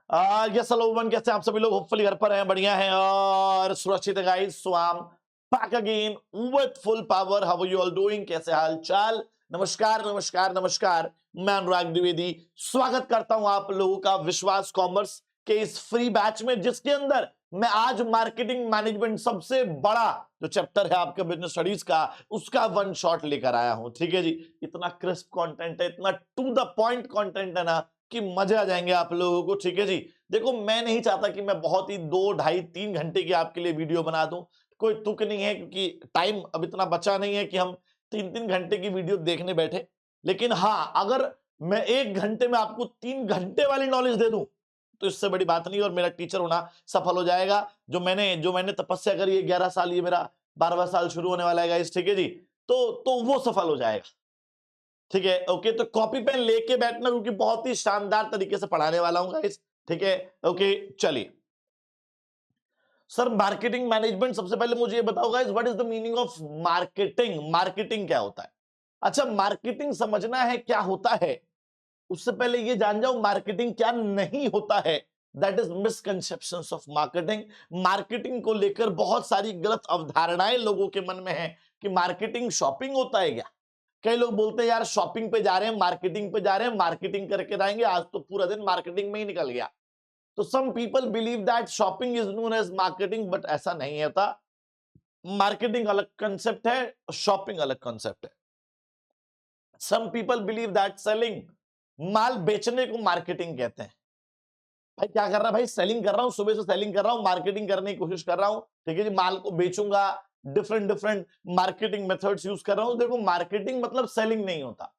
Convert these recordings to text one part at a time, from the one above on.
Yes hello one, कैसे हैं आप सभी लोग? होपफुली घर पर हैं, बढ़िया हैं और सुरक्षित है guys. So I am back again with full power. How are you all doing? कैसे हाल चाल? नमस्कार नमस्कार नमस्कार। मैं अनुराग द्विवेदी स्वागत करता हूं आप लोगों का विश्वास कॉमर्स के इस फ्री बैच में, जिसके अंदर मैं आज मार्केटिंग मैनेजमेंट सबसे बड़ा जो चैप्टर है आपके बिजनेस स्टडीज का, उसका वन शॉट लेकर आया हूं। ठीक है जी, इतना क्रिस्प कंटेंट है, इतना टू द पॉइंट कंटेंट है ना कि मजे आ जाएंगे आप लोगों को। ठीक है जी, देखो मैं नहीं चाहता कि मैं बहुत ही 2 ढाई 3 घंटे की आपके लिए वीडियो बना दूं, कोई तुक नहीं है, क्योंकि टाइम अब इतना बचा नहीं है कि हम 3 3 घंटे की वीडियो देखने बैठे। लेकिन हाँ, अगर मैं 1 घंटे में आपको 3 घंटे वाली नॉलेज दे दूं तो इससे बड़ी बात नहीं, और मेरा टीचर होना सफल हो जाएगा। जो मैंने तपस्या करी है 11 साल, ये मेरा 12वां साल शुरू होने वाला है गाइस। ठीक है जी, तो वो सफल हो जाएगा। ठीक है, ओके, तो कॉपी पेन लेके बैठना, क्योंकि बहुत ही शानदार तरीके से पढ़ाने वाला हूं गाइस। ठीक है, ओके, चलिए सर, मार्केटिंग मैनेजमेंट, सबसे पहले मुझे ये बताओ guys, what is the meaning of marketing? Marketing क्या होता है? अच्छा, मार्केटिंग समझना है क्या होता है, उससे पहले ये जान जाओ मार्केटिंग क्या नहीं होता है। That is misconceptions of marketing. Marketing को लेकर बहुत सारी गलत अवधारणाएं लोगों के मन में है कि मार्केटिंग शॉपिंग होता है क्या। कई लोग बोलते हैं यार शॉपिंग पे जा रहे हैं, मार्केटिंग पे जा रहे हैं, मार्केटिंग करके आएंगे, आज तो पूरा दिन मार्केटिंग में ही निकल गया। तो some people believe that shopping is known as marketing, but ऐसा नहीं होता। मार्केटिंग अलग कंसेप्ट है, शॉपिंग अलग कंसेप्ट है। Some people believe that selling, माल बेचने को मार्केटिंग कहते हैं। भाई क्या कर रहा है? भाई सेलिंग कर रहा हूं, सुबह से सेलिंग कर रहा हूं, मार्केटिंग करने की कोशिश कर रहा हूं। ठीक है जी, माल को बेचूंगा, different different marketing methods use कर रहा हूं। देखो, मार्केटिंग मतलब सेलिंग नहीं होता।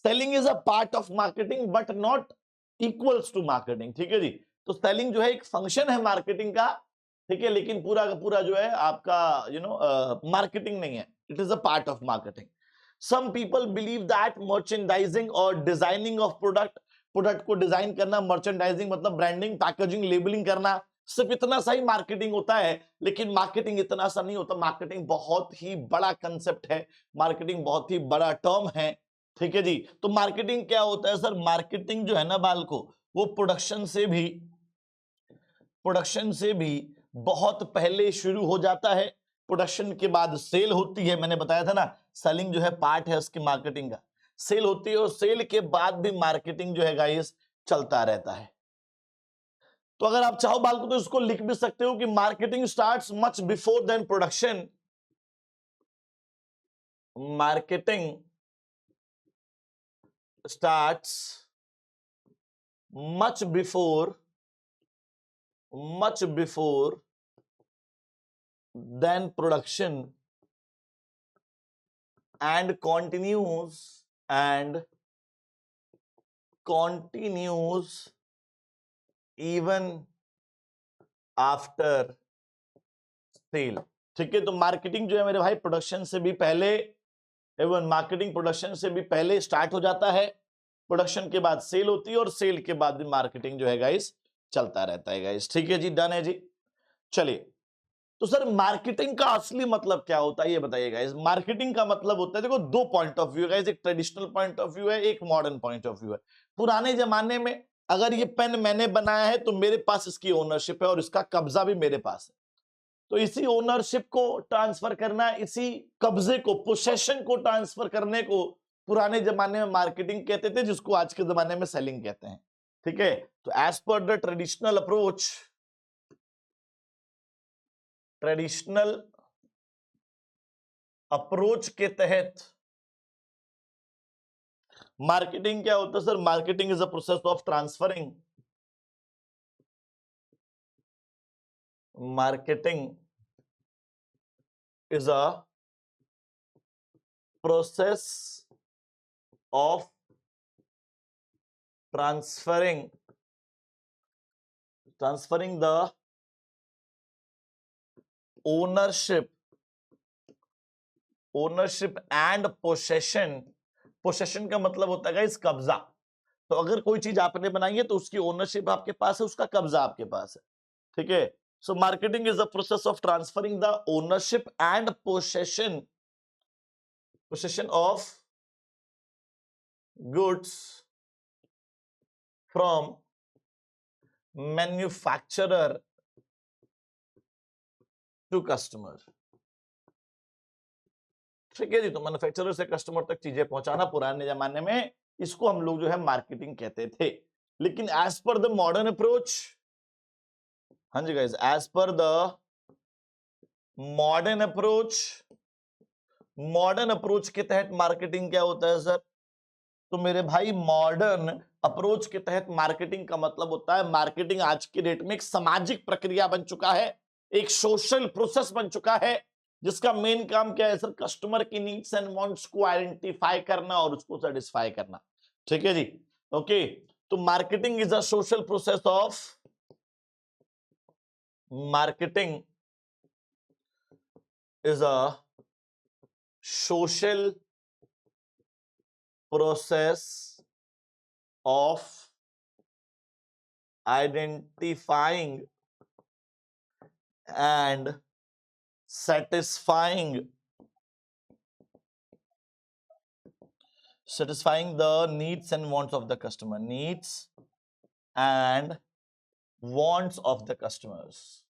Selling is a part of marketing but not equals to marketing. ठीक है जी, तो सेलिंग जो है एक फंक्शन है मार्केटिंग का। ठीक है, लेकिन पूरा का पूरा जो है आपका मार्केटिंग नहीं है, it is a part of marketing. Some people believe that merchandising और डिजाइनिंग ऑफ प्रोडक्ट, प्रोडक्ट को डिजाइन करना, मर्चेंडाइजिंग मतलब ब्रांडिंग, पैकेजिंग, लेबलिंग करना, सिर्फ इतना सा ही मार्केटिंग होता है। लेकिन मार्केटिंग इतना सा नहीं होता, मार्केटिंग बहुत ही बड़ा कंसेप्ट है, मार्केटिंग बहुत ही बड़ा टर्म है। ठीक है जी, तो मार्केटिंग क्या होता है सर? मार्केटिंग जो है ना बाल को, वो प्रोडक्शन से भी बहुत पहले शुरू हो जाता है। प्रोडक्शन के बाद सेल होती है, मैंने बताया था ना, सेलिंग जो है पार्ट है उसकी मार्केटिंग का। सेल होती है और सेल के बाद भी मार्केटिंग जो है गाइस चलता रहता है। तो अगर आप चाहो बाल को तो इसको लिख भी सकते हो कि marketing starts much before then production. Marketing starts much before much before than production and continues even after sale। ठीक है, तो मार्केटिंग जो है मेरे भाई प्रोडक्शन से भी पहले, एवं मार्केटिंग प्रोडक्शन से भी पहले स्टार्ट हो जाता है। प्रोडक्शन के बाद सेल होती है और सेल के बाद भी मार्केटिंग जो है गाइस चलता रहता है गाइस। ठीक है जी, डन है जी। चलिए, तो सर मार्केटिंग का असली मतलब क्या होता है ये बताइएगा। इस मार्केटिंग का मतलब होता है, देखो दो पॉइंट ऑफ व्यू है, एक ट्रेडिशनल पॉइंट ऑफ व्यू है, एक मॉडर्न पॉइंट ऑफ व्यू है। पुराने जमाने में अगर ये पेन मैंने बनाया है तो मेरे पास इसकी ओनरशिप है और इसका कब्जा भी मेरे पास है। तो इसी ओनरशिप को ट्रांसफर करना, इसी कब्जे को, पोसेशन को ट्रांसफर करने को पुराने जमाने में मार्केटिंग कहते थे, जिसको आज के जमाने में सेलिंग कहते हैं। ठीक है, तो as per the traditional approach के तहत मार्केटिंग क्या होता है sir? Marketing is a process of transferring, marketing is a process of transferring the ownership and possession. Possession का मतलब होता है इस कब्जा। तो अगर कोई चीज आपने बनाई है तो उसकी ओनरशिप आपके पास है, उसका कब्जा आपके पास है। ठीक है, so marketing is the process of transferring the ownership and possession of goods from manufacturer to customer. ठीक है जी, तो मैन्युफैक्चरर से कस्टमर तक चीजें पहुंचाना पुराने जमाने में इसको हम लोग जो है मार्केटिंग कहते थे। लेकिन as per the modern approach, हाँ जी guys, as per the modern approach, modern approach के तहत मार्केटिंग क्या होता है सर? तो मेरे भाई मॉडर्न अप्रोच के तहत मार्केटिंग का मतलब होता है, मार्केटिंग आज की डेट में एक सामाजिक प्रक्रिया बन चुका है, एक सोशल प्रोसेस बन चुका है, जिसका मेन काम क्या है सर? कस्टमर की नीड्स एंड वांट्स को आइडेंटिफाई करना और उसको सेटिस्फाई करना। ठीक है जी, ओके। तो marketing is a social process of, marketing is a social process of identifying and satisfying the needs and wants of the customer, needs and wants of the customers।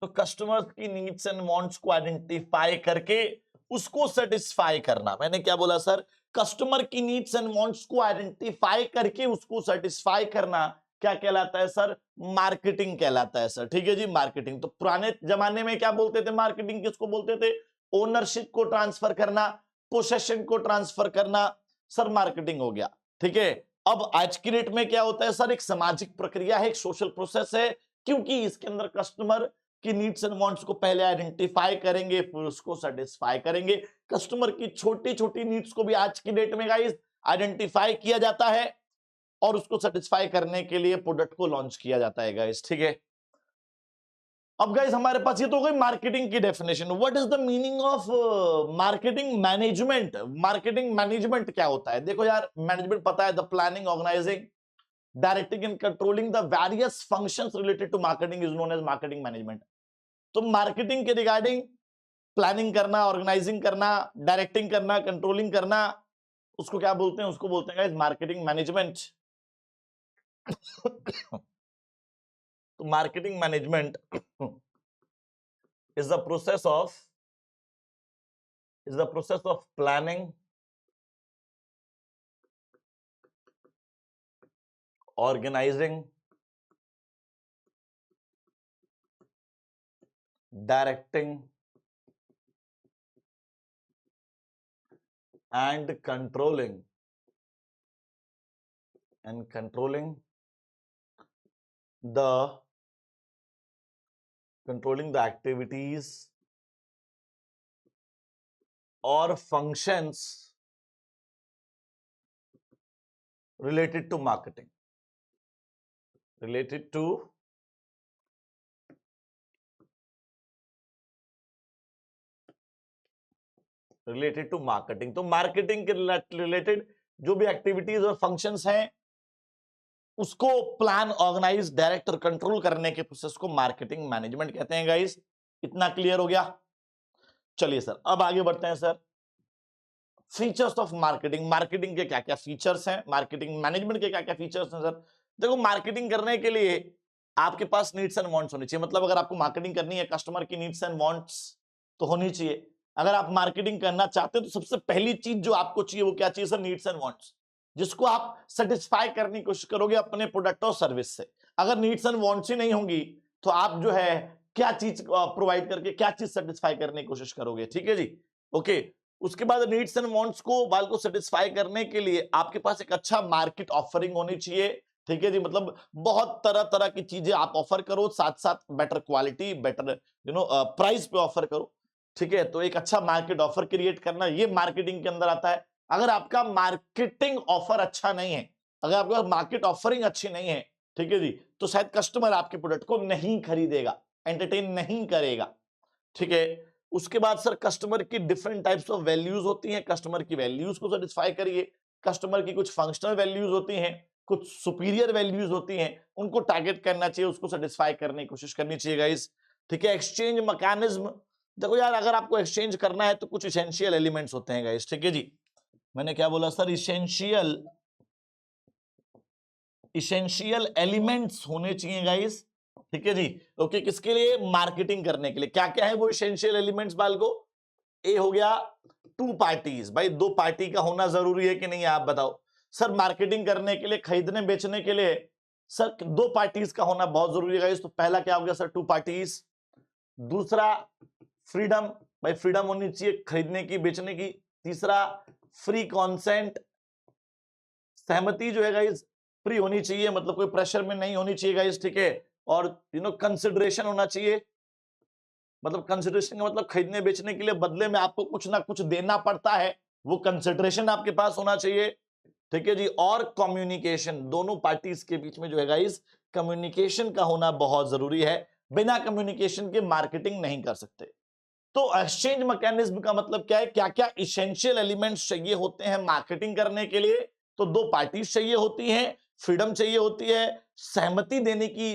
तो customers की needs and wants को identify करके उसको satisfy करना। मैंने क्या बोला sir? Customer की नीड्स एंड वांट्स को आइडेंटिफाई करके उसको सेटिस्फाई करना क्या कहलाता है सर? मार्केटिंग कहलाता है सर। ठीक है जी, मार्केटिंग। तो पुराने जमाने में क्या बोलते थे? मार्केटिंग किसको बोलते थे? ओनरशिप को ट्रांसफर करना, पोसेशन को ट्रांसफर करना, सर मार्केटिंग हो गया। ठीक है, अब आज की डेट में क्या होता है सर? एक सामाजिक प्रक्रिया है, एक सोशल प्रोसेस है, क्योंकि इसके अंदर कस्टमर की नीड्स एंड वांट्स को पहले आइडेंटिफाई करेंगे, फिर उसको सेटिस्फाई करेंगे। कस्टमर की छोटी छोटी नीड्स को भी आज की डेट में गाइस आइडेंटिफाई किया जाता है और उसको सेटिस्फाई करने के लिए प्रोडक्ट को लॉन्च किया जाता है गाइस। ठीक है, अब गाइस हमारे पास ये तो हो गई मार्केटिंग की definition. What is the meaning of marketing management? Marketing management क्या होता है? देखो यार, मैनेजमेंट पता है, the planning, organising, directing and controlling the various functions related to marketing is known as marketing management. तो मार्केटिंग के रिगार्डिंग प्लानिंग करना, ऑर्गेनाइजिंग करना, डायरेक्टिंग करना, कंट्रोलिंग करना, उसको क्या बोलते हैं? उसको बोलते हैं गाइस मार्केटिंग मैनेजमेंट। तो marketing management is the process of planning, organising, directing and controlling the activities or functions related to marketing, related to marketing. तो मार्केटिंग के रिलेटेड जो भी एक्टिविटीज और फंक्शंस हैं उसको प्लान, ऑर्गेनाइज, डायरेक्ट और control करने के प्रोसेस को मार्केटिंग मैनेजमेंट कहते हैं गाइस। इतना क्लियर हो गया? चलिए सर, अब आगे बढ़ते हैं sir. Features of marketing, marketing के क्या क्या फीचर्स हैं, मार्केटिंग मैनेजमेंट के क्या क्या फीचर्स हैं सर? देखो, मार्केटिंग करने के लिए आपके पास नीड्स एंड वांट्स होनी चाहिए। मतलब अगर आपको मार्केटिंग करनी है, कस्टमर की नीड्स एंड वांट्स तो होनी चाहिए। अगर आप मार्केटिंग करना चाहते हैं तो सबसे पहली चीज जो आपको चाहिए वो क्या चाहिए सर? नीड्स एंड वांट्स, जिसको आप सेटिस्फाई करने की कोशिश करोगे अपने प्रोडक्ट और सर्विस से। अगर नीड्स एंड वांट्स ही नहीं होंगी तो आप जो है क्या चीज प्रोवाइड करके क्या चीज सेटिस्फाई करने की कोशिश करोगे? ठीक है जी, ओके। उसके बाद नीड्स एंड वांट्स को सेटिस्फाई करने के लिए आपके पास एक अच्छा मार्केट ऑफरिंग होनी चाहिए। ठीक है जी, मतलब बहुत तरह तरह की चीजें आप ऑफर करो, साथ साथ बेटर क्वालिटी, बेटर प्राइस पे ऑफर करो। ठीक है, तो एक अच्छा मार्केट ऑफर क्रिएट करना, ये मार्केटिंग के अंदर आता है। अगर आपका मार्केटिंग ऑफर अच्छा नहीं है, अगर आपका मार्केट ऑफरिंग अच्छी नहीं है, ठीक है जी, तो शायद कस्टमर आपके प्रोडक्ट को नहीं खरीदेगा, एंटरटेन नहीं करेगा। ठीक है, उसके बाद सर कस्टमर की डिफरेंट टाइप्स ऑफ वैल्यूज होती हैं, कस्टमर की वैल्यूज को सेटिस्फाई करिए। कस्टमर की कुछ फंक्शनल वैल्यूज होती हैं, कुछ सुपीरियर वैल्यूज होती हैं, उनको टारगेट करना चाहिए, उसको सेटिस्फाई करने की कोशिश करनी चाहिए गाइस। ठीक है, एक्सचेंज मैकेनिज्म, देखो यार, अगर आपको एक्सचेंज करना है तो कुछ इसेंशियल एलिमेंट्स होते हैं गाइस। ठीक है जी, मैंने क्या बोला सर? इसेंशियल इसेंशियल एलिमेंट्स होने चाहिए गाइस, ठीक है जी। ओके, किसके लिए? मार्केटिंग करने के लिए। क्या क्या है वो इसेंशियल एलिमेंट्स बालको? ए हो गया टू पार्टीज, भाई दो पार्टी का होना जरूरी है कि नहीं, आप बताओ सर। मार्केटिंग करने के लिए, खरीदने बेचने के लिए सर दो पार्टीज का होना बहुत जरूरी है गाइस। तो पहला क्या हो गया सर? Two parties. दूसरा फ्रीडम, भाई फ्रीडम होनी चाहिए खरीदने की बेचने की। तीसरा फ्री कॉन्सेंट, सहमति जो है गाइस फ्री होनी चाहिए, मतलब कोई प्रेशर में नहीं होनी चाहिए गाइस, ठीक है। और कंसिडरेशन होना चाहिए, मतलब कंसिडरेशन का मतलब खरीदने बेचने के लिए बदले में आपको कुछ ना कुछ देना पड़ता है, वो कंसिडरेशन आपके पास होना चाहिए, ठीक है जी। और कम्युनिकेशन, दोनों पार्टीज के बीच में जो है गाइस कम्युनिकेशन का होना बहुत जरूरी है। बिना कम्युनिकेशन के मार्केटिंग नहीं कर सकते। तो एक्सचेंज मैकेनिज्म का मतलब क्या है? क्या क्या इसेंशियल एलिमेंट्स चाहिए होते हैं मार्केटिंग करने के लिए? तो दो पार्टीज चाहिए होती हैं, फ्रीडम चाहिए होती है, सहमति देने की,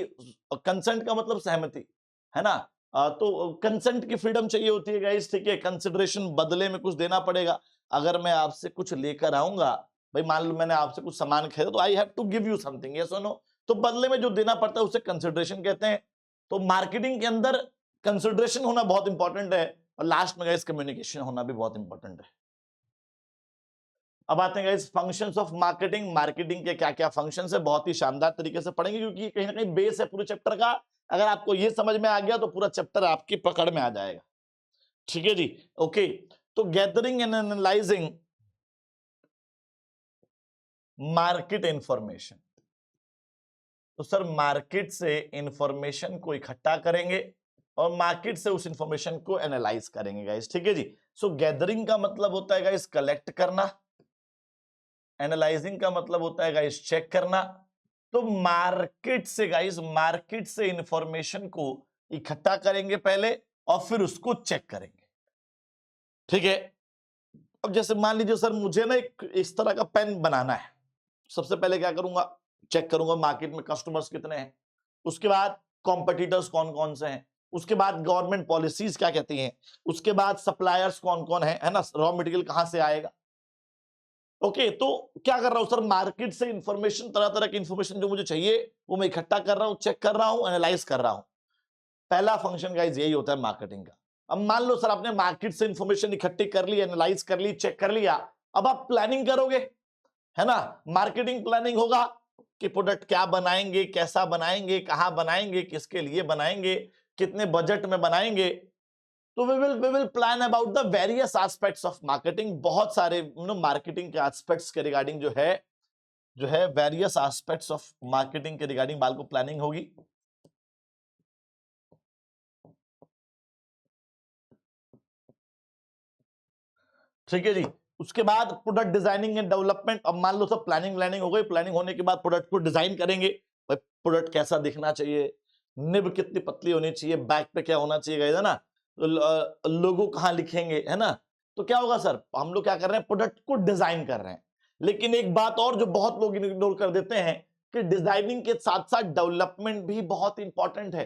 कंसेंट का मतलब सहमति है ना। तो कंसेंट की फ्रीडम चाहिए होती है गाइस, ठीक है। कंसिडरेशन, बदले में कुछ देना पड़ेगा। अगर मैं आपसे कुछ लेकर आऊंगा, भाई मान लो मैंने आपसे कुछ सामान खरीदा, तो I have to give you something, yes और नो। तो बदले में जो देना पड़ता है उसे कंसिडरेशन कहते हैं। तो मार्केटिंग के अंदर कंसिडरेशन होना बहुत इंपॉर्टेंट है, और लास्ट में गाइस कम्युनिकेशन होना भी बहुत इंपॉर्टेंट है। अब आते हैं guys functions of marketing. Marketing के क्या क्या फंक्शंस है, बहुत ही शानदार तरीके से पढ़ेंगे, क्योंकि कहीं ना कहीं बेस है पूरे चैप्टर का। अगर आपको ये समझ में आ गया तो पूरा चैप्टर आपकी पकड़ में आ जाएगा, ठीक है जी। ओके, तो gathering and analysing market information. तो सर मार्केट से इंफॉर्मेशन को इकट्ठा करेंगे और मार्केट से उस इंफॉर्मेशन को एनालाइज करेंगे गाइस, ठीक है जी। सो गैदरिंग का मतलब होता है गाइस कलेक्ट करना, एनालाइजिंग का मतलब होता है गाइस चेक करना। तो मार्केट से गाइस, मार्केट से इंफॉर्मेशन को इकट्ठा करेंगे पहले और फिर उसको चेक करेंगे, ठीक है। अब जैसे मान लीजिए सर मुझे ना एक इस तरह का पेन बनाना है, सबसे पहले क्या करूंगा? चेक करूंगा मार्केट में कस्टमर्स कितने हैं, उसके बाद कॉम्पिटिटर्स कौन कौन से हैं, उसके बाद गवर्नमेंट पॉलिसीज क्या कहती हैं, उसके बाद सप्लायर्स कौन कौन है ना, रॉ मटेरियल कहां से आएगा। ओके, तो क्या कर रहा हूं सर? मार्केट से इंफॉर्मेशन, तरह तरह की इंफॉर्मेशन जो मुझे चाहिए वो मैं इकट्ठा कर रहा हूं, चेक कर रहा हूं, एनालाइज कर रहा हूं। पहला फंक्शन गाइस यही होता है मार्केटिंग का। अब मान लो सर आपने मार्केट से इंफॉर्मेशन इकट्ठी कर ली, एनालाइज कर ली, चेक कर लिया, अब आप प्लानिंग करोगे, है ना। मार्केटिंग प्लानिंग होगा कि प्रोडक्ट क्या बनाएंगे, कैसा बनाएंगे, कहां बनाएंगे, किसके लिए बनाएंगे, कितने बजट में बनाएंगे। तो we will plan about the various aspects of marketing. बहुत सारे मार्केटिंग के एस्पेक्ट्स के रिगार्डिंग जो है वेरियस एस्पेक्ट्स ऑफ मार्केटिंग के रिगार्डिंग बाल को प्लानिंग होगी। ठीक है जी। उसके बाद प्रोडक्ट डिजाइनिंग एंड डेवलपमेंट। अब मान लो सब प्लानिंग हो गई, प्लानिंग होने के बाद प्रोडक्ट को डिजाइन करेंगे। भाई प्रोडक्ट कैसा दिखना चाहिए, निब कितनी पतली होनी चाहिए, बैक पे क्या होना चाहिए, है ना, लोगो कहाँ लिखेंगे, है ना। तो क्या होगा सर, हम लोग क्या कर रहे हैं? प्रोडक्ट को डिजाइन कर रहे हैं। लेकिन एक बात और जो बहुत लोग इग्नोर कर देते हैं कि डिजाइनिंग के साथ साथ डेवलपमेंट भी बहुत इंपॉर्टेंट है।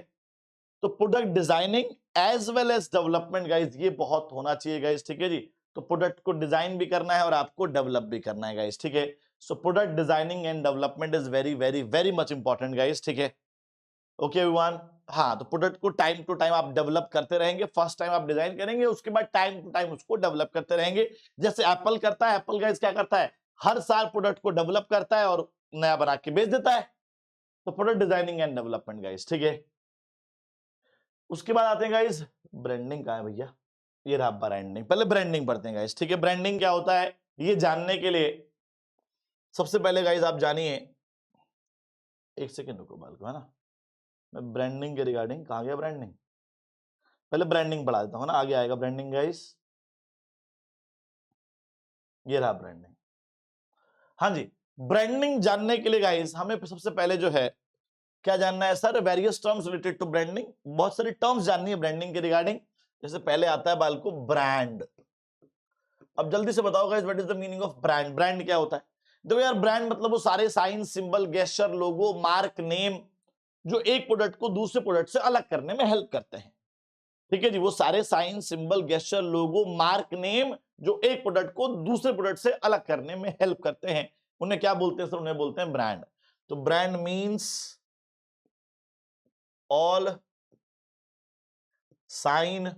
तो product designing as well as development guys, ये बहुत होना चाहिए गाइस, ठीक है जी। तो प्रोडक्ट को डिजाइन भी करना है और आपको डेवलप भी करना है गाइस, ठीक है। So product designing and development is very very very much important guys, ठीक है। Okay everyone. हाँ, तो प्रोडक्ट को टाइम टू टाइम आप डेवलप करते रहेंगे। फर्स्ट टाइम आप डिजाइन करेंगे, उसके बाद टाइम टू टाइम उसको डेवलप करते रहेंगे। जैसे एप्पल करता है, एप्पल गाइस क्या करता है? हर साल प्रोडक्ट को डेवलप करता है और नया बना के बेच देता है। तो product designing and development guys, ठीक है। उसके बाद आते हैं गाइस ब्रांडिंग। कहाँ है भैया? ये रहा ब्रांडिंग। पहले ब्रांडिंग पढ़ते हैं गाइस, ठीक है। ब्रांडिंग क्या होता है ये जानने के लिए सबसे पहले गाइस आप जानिए, एक सेकंड रुको बाल को, है ना। मैं ब्रांडिंग के रिगार्डिंग, कहाँ गया ब्रांडिंग? पहले ब्रांडिंग पढ़ा देता हूँ ना, आगे आएगा ब्रांडिंग गाइस। ये रहा ब्रांडिंग। हाँ जी, ब्रांडिंग जानने के लिए गाइस हमें सबसे पहले जो है क्या जानना है sir? Various terms related to branding. बहुत सारी टर्म्स जाननी है ब्रांडिंग के रिगार्डिंग। जैसे पहले आता है बाल को ब्रांड। अब जल्दी से बताओ guys what is the meaning of brand? Brand क्या होता है? देखो यार, ब्रांड मतलब वो सारे sign, symbol, gesture, logo, mark, name जो एक प्रोडक्ट को दूसरे प्रोडक्ट से अलग करने में हेल्प करते हैं, ठीक है जी। वो सारे sign, symbol, gesture, logo, mark, name जो एक प्रोडक्ट को दूसरे प्रोडक्ट से अलग करने में हेल्प करते हैं, उन्हें क्या बोलते हैं सर? उन्हें बोलते हैं ब्रांड। तो brand means all sign,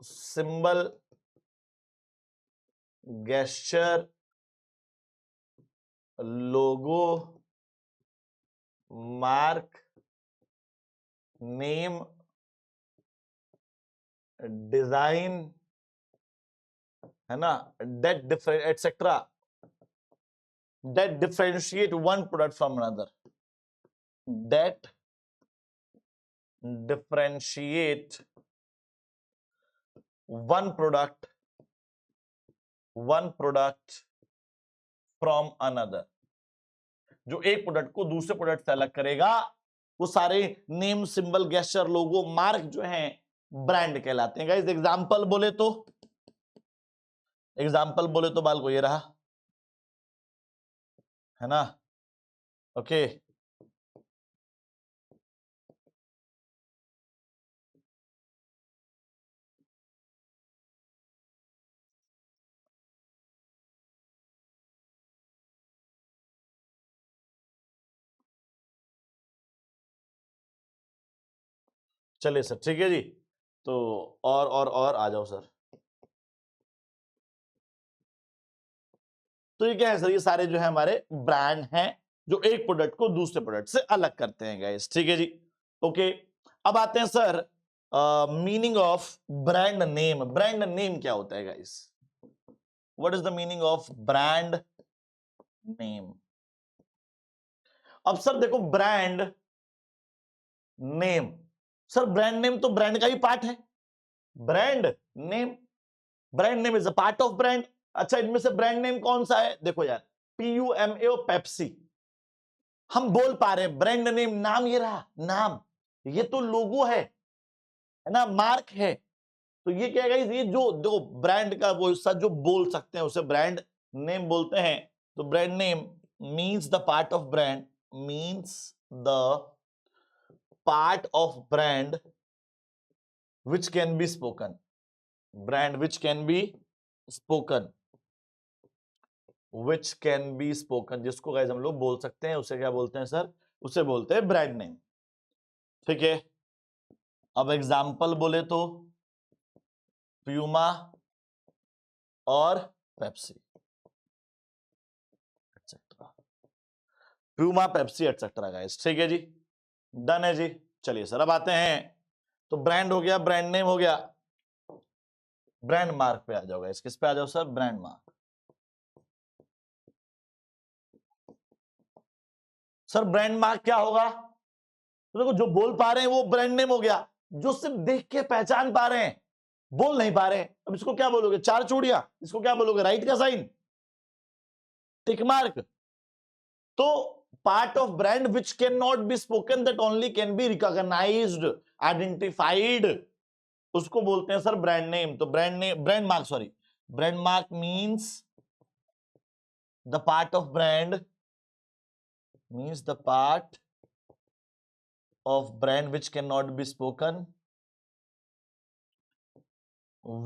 symbol, gesture, logo, mark, name, design, है ना, that different etc that differentiate one product from another, that differentiate one product from another, जो एक प्रोडक्ट को दूसरे प्रोडक्ट से अलग करेगा, वो सारे name, symbol, gesture, logo, mark जो हैं ब्रांड कहलाते हैं। गाइस एग्जांपल बोले तो बाल को ये रहा, है ना, ओके। चलिए सर, ठीक है जी। तो और आ जाओ सर। तो ये क्या है सर, ये सारे जो है हमारे ब्रांड हैं जो एक प्रोडक्ट को दूसरे प्रोडक्ट से अलग करते हैं गाइस, ठीक है जी, ओके। अब आते हैं sir meaning of brand name. Brand name क्या होता है guys? What is the meaning of brand name? अब सर देखो, brand name, sir brand name तो ब्रांड का ही पार्ट है। Brand name is a part of brand. अच्छा, इनमें से ब्रांड नेम कौन सा है? देखो यार, PUMA, पेप्सी, हम बोल पा रहे हैं। ब्रांड नेम, नाम ये रहा, नाम, ये तो लोगो है ना, मार्क है। तो ये क्या है, ये जो देखो ब्रांड का वो हिस्सा जो बोल सकते हैं उसे ब्रांड नेम बोलते हैं। तो brand name means the part of brand, means the part of brand which can be spoken, brand which can be spoken, which can be spoken, जिसको गाइस हम लोग बोल सकते हैं, उसे क्या बोलते हैं सर? उसे बोलते हैं ब्रांड नेम, ठीक है। अब एग्जाम्पल बोले तो प्यूमा और Pepsi etcetera, Puma, Pepsi etcetera guys, ठीक है जी, डन है जी। चलिए सर, अब आते हैं, तो ब्रांड हो गया, ब्रांड नेम हो गया, ब्रांड मार्क पे आ जाओ गाइस। किस पे आ जाओ sir? Brand mark. Sir brand mark क्या होगा? तो देखो, जो बोल पा रहे हैं वो ब्रांड नेम हो गया, जो सिर्फ देख के पहचान पा रहे हैं, बोल नहीं पा रहे हैं, अब इसको क्या बोलोगे? चार चूड़ियां, इसको क्या बोलोगे? राइट का साइन, टिक मार्क। तो part of brand which can not be spoken, that only can be recognised, identified, उसको बोलते हैं सर ब्रांड नेम। तो brand name, brand mark, sorry, brand mark means the part of brand, means the part of brand which cannot be spoken,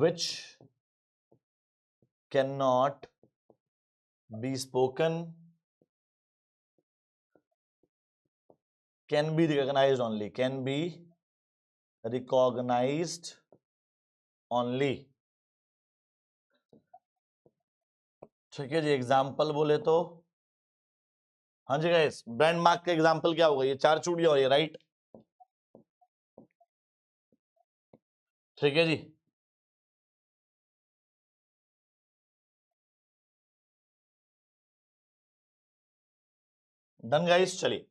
which cannot be spoken, can be recognized only, can be recognized only, ठीक है जी। Example बोले तो, हाँ जी guys, brand mark का example क्या होगा? ये चार चूड़ियां और ये, राइट, ठीक है जी। Done guys. चलिए,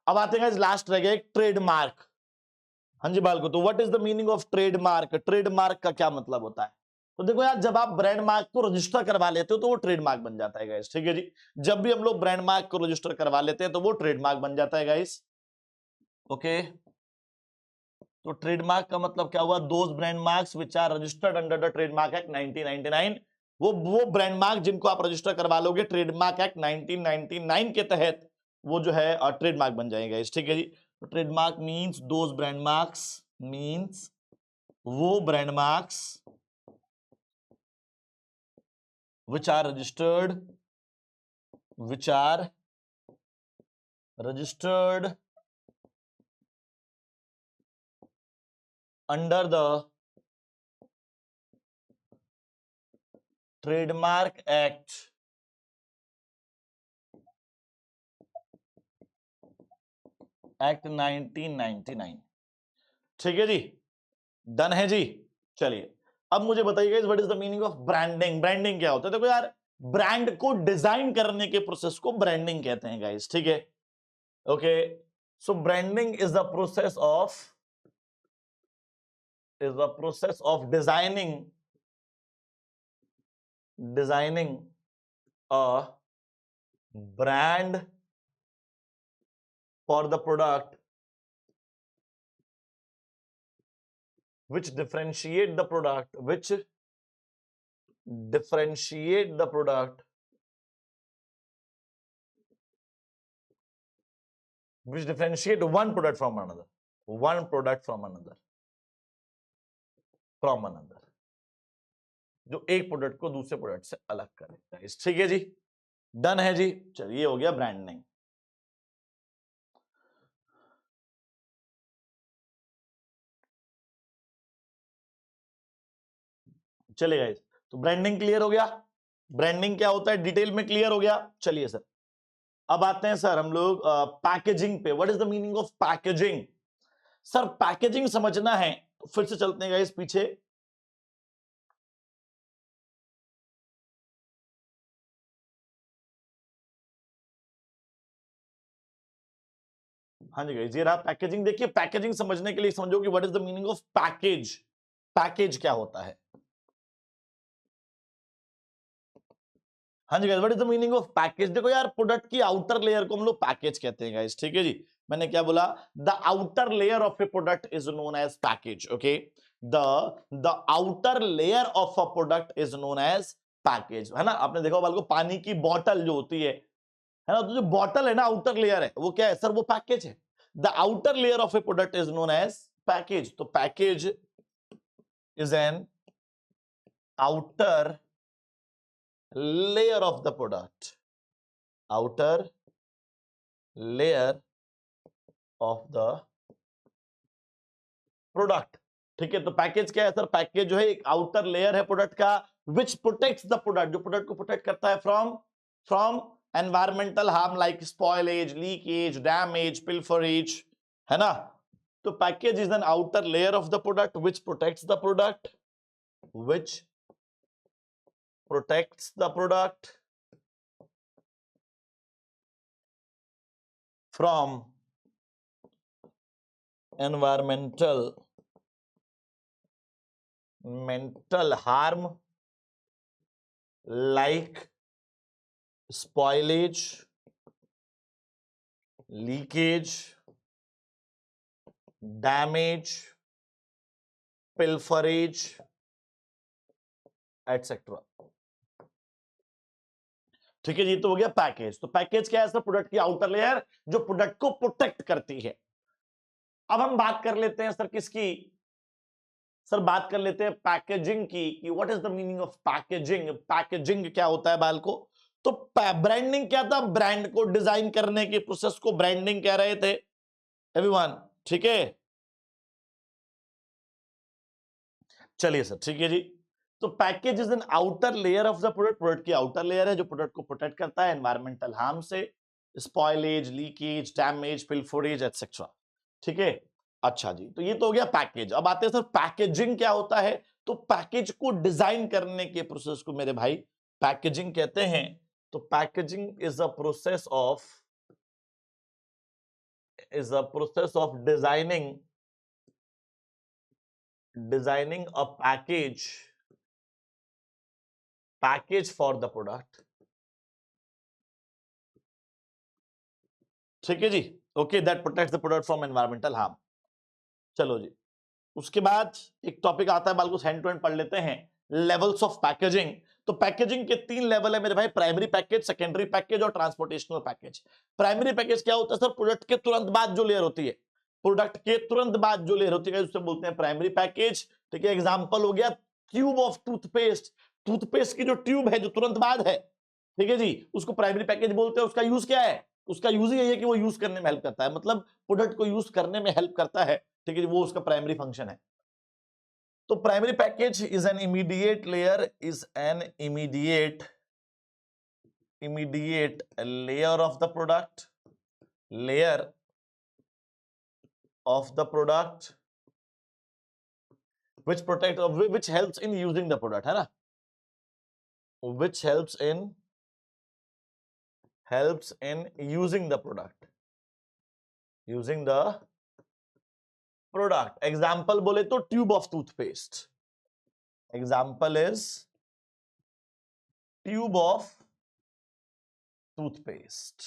अब आते हैं गाइस, लास्ट रह गया एक ट्रेडमार्क। हाँ जी बाल को, तो what is the meaning of trademark? Trademark का क्या मतलब होता है? तो देखो यार, जब आप ब्रांड मार्क को रजिस्टर करवा लेते हो तो वो ट्रेडमार्क बन जाता है गाइस, ठीक है जी। जब भी हम लोग ब्रांड मार्क को रजिस्टर करवा लेते हैं तो वो ट्रेडमार्क बन जाता है गाइस, ओके। तो ट्रेडमार्क का मतलब क्या हुआ? Those brand marks which are registered under the trademark act 1999, वो ब्रांड मार्क जिनको आप रजिस्टर करवा लोगे ट्रेडमार्क एक्ट 1999 के तहत, वो जो है ट्रेडमार्क बन जाएगा गाइस, ठीक है जी। तो trademark means those brand marks, means वो brand marks which are registered, which are registered under the Trademark Act act 1999। ठीक है जी, डन है जी। चलिए अब मुझे बताइएगा what is the meaning of branding. Branding क्या होता है? देखो यार, ब्रांड को डिजाइन करने के प्रोसेस को ब्रांडिंग कहते हैं गाइस, ठीक है। Okay, so branding is the process of designing a brand for the product which differentiate the product one product from another, जो एक प्रोडक्ट को दूसरे प्रोडक्ट से अलग करेगा। ठीक है जी, डन है जी। चलिए हो गया ब्रांडिंग। चलिए गाइस, तो ब्रांडिंग क्लियर हो गया। ब्रांडिंग क्या होता है डिटेल में क्लियर हो गया। चलिए सर, अब आते हैं सर हम लोग पैकेजिंग पे। What is the meaning of packaging? Sir packaging समझना है तो फिर से चलते हैं गाइस पीछे। हाँ जी गाइस, ये रहा पैकेजिंग। देखिए पैकेजिंग समझने के लिए समझो कि what is the meaning of package. Package क्या होता है? हाँ जी guys, what is the meaning of package? देखो यार, प्रोडक्ट की आउटर लेयर को हम लोग पैकेज कहते हैं गाइस, ठीक है जी। मैंने क्या बोला? The outer layer of a product is known as package. Okay, the outer layer of a product is known as package, है ना। आपने देखा होगा पानी की बोतल जो होती है ना, तो जो बोतल है ना, आउटर लेयर है, वो क्या है सर? वो पैकेज है। The outer layer of a product is known as package. तो package is an outer layer of the product, outer layer of the product। ठीक है, तो पैकेज क्या है सर? पैकेज जो है एक आउटर लेयर है प्रोडक्ट का, which protects the product, जो प्रोडक्ट को प्रोटेक्ट करता है from environmental harm like spoilage, leakage, damage, pilferage, है ना। तो package is an outer layer of the product which protects the product from environmental harm like spoilage, leakage, damage, pilferage, etc। ठीक है जी, तो हो गया पैकेज। तो पैकेज क्या है सर? प्रोडक्ट की आउटर लेयर जो प्रोडक्ट को प्रोटेक्ट करती है। अब हम बात कर लेते हैं सर किसकी? सर बात कर लेते हैं पैकेजिंग की, कि what is the meaning of packaging. Packaging क्या होता है बाल को? तो ब्रांडिंग क्या था? ब्रांड को डिजाइन करने के प्रोसेस को ब्रांडिंग कह रहे थे एवरीवन, ठीक है। चलिए सर, ठीक है जी। तो package is an outer layer of the product. Product की आउटर लेयर है जो प्रोडक्ट को प्रोटेक्ट करता है एनवायरमेंटल हार्म से, स्पॉइलेज, लीकेज, डैमेज, पिलफोरेज एटसेट्रा। ठीक है, अच्छा जी, तो ये तो हो गया पैकेज। अब आते हैं सर पैकेजिंग क्या होता है? तो पैकेज को डिजाइन करने के प्रोसेस को मेरे भाई पैकेजिंग कहते हैं। तो packaging is a process of designing a package for the product. ठीक है जी, okay, that protects the product from environmental harm. चलो जी, उसके बाद एक टॉपिक आता है, बाल को हैंड टू हैंड पढ़ लेते हैं, लेवल्स ऑफ पैकेजिंग। तो पैकेजिंग के 3 लेवल है मेरे भाई, प्राइमरी पैकेज, सेकेंडरी पैकेज और ट्रांसपोर्टेशनल पैकेज। प्राइमरी पैकेज क्या होता है सर? प्रोडक्ट के तुरंत बाद जो लेयर होती है, प्रोडक्ट के तुरंत बाद जो लेयर होती है उसे बोलते हैं प्राइमरी पैकेज। ठीक है, एग्जांपल हो गया ट्यूब ऑफ टूथपेस्ट। टूथपेस्ट की जो ट्यूब है जो तुरंत बाद है, ठीक है जी, उसको प्राइमरी पैकेज बोलते हैं। उसका यूज क्या है? उसका यूज ही यही है कि वो यूज करने में हेल्प करता है, मतलब प्रोडक्ट को यूज करने में हेल्प करता है, ठीक है, वो उसका प्राइमरी फंक्शन है। तो primary package is an immediate layer, immediate layer of the product, layer of the product which helps in using the product, है ना, which helps in using the product, example बोले तो tube of toothpaste, example is tube of toothpaste,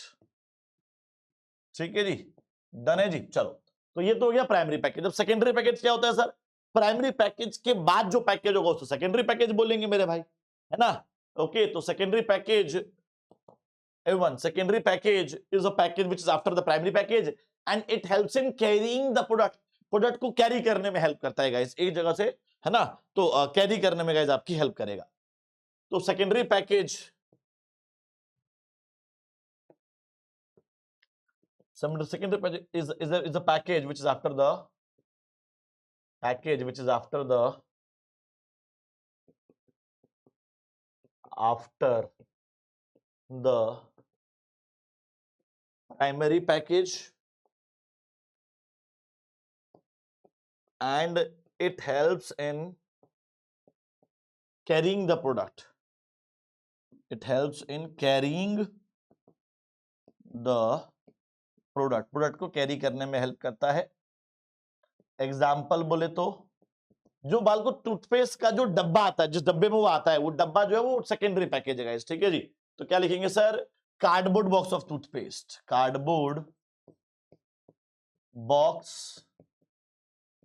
ठीक है जी, done है जी। चलो, तो ये तो हो गया प्राइमरी पैकेज। अब सेकेंडरी पैकेज क्या होता है सर? प्राइमरी पैकेज के बाद जो पैकेज होगा उसको सेकेंडरी पैकेज बोलेंगे मेरे भाई, है ना। ओके, तो secondary package, everyone, secondary package is a package which is after the primary package and it helps in carrying the product, product को कैरी करने में हेल्प करता है गाइस, एक जगह से, है ना, तो कैरी करने में गाइस आपकी हेल्प करेगा। तो secondary package, secondary package is a package which is after the primary package and it helps in carrying the product, product को कैरी करने में हेल्प करता है। एग्जाम्पल बोले तो जो बाल को टूथपेस्ट का जो डब्बा आता है, जिस डब्बे में वो आता है, वो डब्बा जो है वो सेकेंडरी पैकेज है गाइस, ठीक है जी। तो क्या लिखेंगे sir? Cardboard box of toothpaste, cardboard box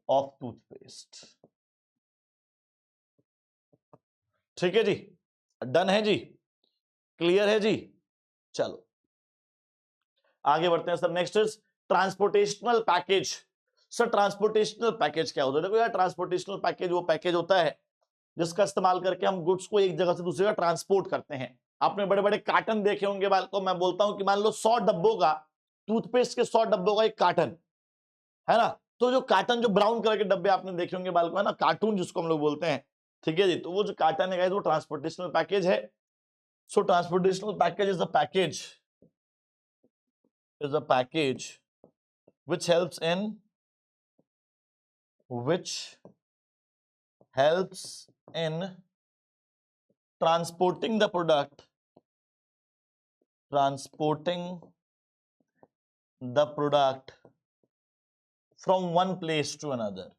of toothpaste, ठीक है जी, डन है जी, क्लियर है जी। चलो आगे बढ़ते हैं sir. Next is transportational package. Sir transportational package क्या होता है? देखो यार, ट्रांसपोर्टेशनल पैकेज वो पैकेज होता है जिसका इस्तेमाल करके हम गुड्स को एक जगह से दूसरी जगह ट्रांसपोर्ट करते हैं। आपने बड़े बड़े कार्टन देखे होंगे बाल को, मैं बोलता हूं कि मान लो 100 डब्बों का, टूथपेस्ट के 100 डब्बों का एक कार्टन है ना, तो जो कार्टन, जो ब्राउन कलर के डब्बे आपने देखे होंगे बाल को, है ना, कार्टून जिसको हम लोग बोलते हैं, ठीक है जी, तो वो जो कार्टन है वो ट्रांसपोर्टेशनल पैकेज है। So transportational package is a package which helps in transporting the product from one place to another,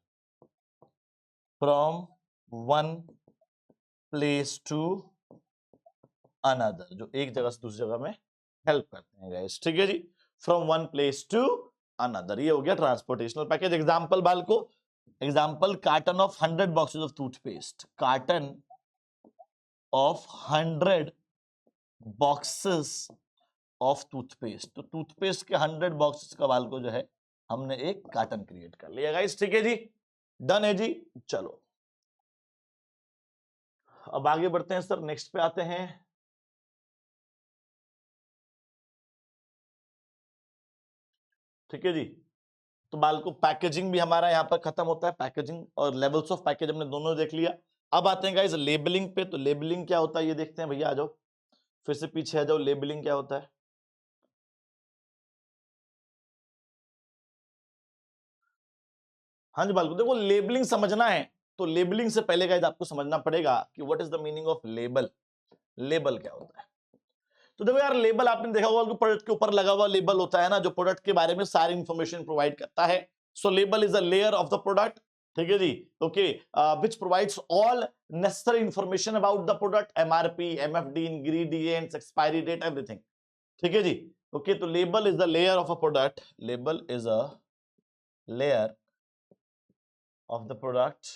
जो एक जगह से दूसरी जगह में हेल्प करते हैं गाइस, ठीक है जी, from one place to another, ये हो गया ट्रांसपोर्टेशनल पैकेज। एग्जाम्पल बाल को, example carton of 100 boxes of toothpaste, carton of 100 boxes of toothpaste, तो टूथपेस्ट के 100 बॉक्सेस का बाल को जो है हमने एक कार्टन क्रिएट कर लिया गाइस, ठीक है जी, डन है जी। चलो अब आगे बढ़ते हैं सर, नेक्स्ट पे आते हैं। ठीक है जी, तो बाल को पैकेजिंग भी हमारा यहाँ पर खत्म होता है, पैकेजिंग और लेवल्स ऑफ पैकेज हमने दोनों देख लिया। अब आते हैं गाइस लेबलिंग पे। तो लेबलिंग क्या होता है ये देखते हैं भैया, आ जाओ फिर से पीछे आ जाओ। लेबलिंग क्या होता है? हाँ जी बाल को, देखो लेबलिंग समझना है तो लेबलिंग से पहले गाइस आपको समझना पड़ेगा कि what is the meaning of label. Label क्या होता है? तो देखो यार, लेबल आपने देखा होगा, प्रोडक्ट के ऊपर लगा हुआ लेबल होता है ना, जो प्रोडक्ट के बारे में सारी इंफॉर्मेशन प्रोवाइड करता है। So label is a layer of the product, ठीक है जी, okay, which provides all necessary information about the product, MRP, MFD, ingredients, expiry date, everything, ठीक है जी, ओके। तो label is the layer of a product, label is a layer of the product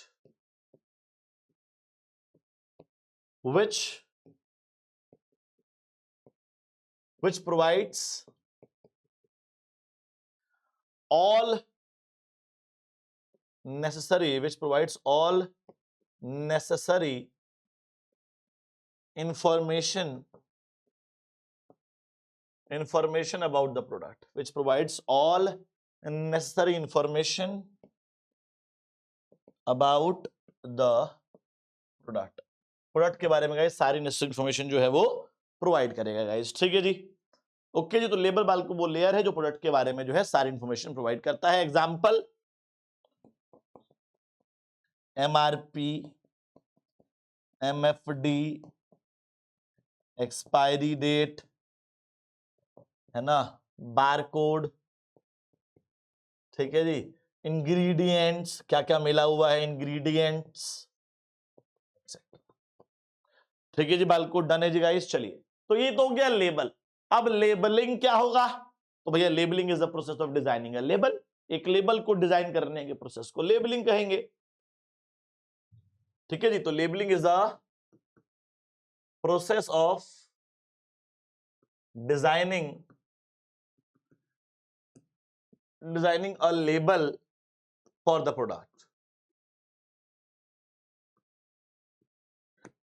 which provides all necessary information information about the product, which provides all necessary information about the product. Product के बारे में guys सारी necessary information जो है वो provide करेगा guys, ठीक है जी। ओके जी, तो लेबल बाल को वो लेयर है जो प्रोडक्ट के बारे में जो है सारी इंफॉर्मेशन प्रोवाइड करता है। Example MRP, MFD, expiry date, है ना, बारकोड, ठीक है जी, इंग्रेडिएंट्स, क्या क्या मिला हुआ है इंग्रेडिएंट्स, ठीक है जी। बारकोड डन है जी गाइस। चलिए, तो ये तो हो गया लेबल। अब लेबलिंग क्या होगा? तो भैया labelling is the process of designing a label. एक लेबल को डिजाइन करने के प्रोसेस को लेबलिंग कहेंगे, ठीक है जी। तो labelling is the process of designing a label for the product,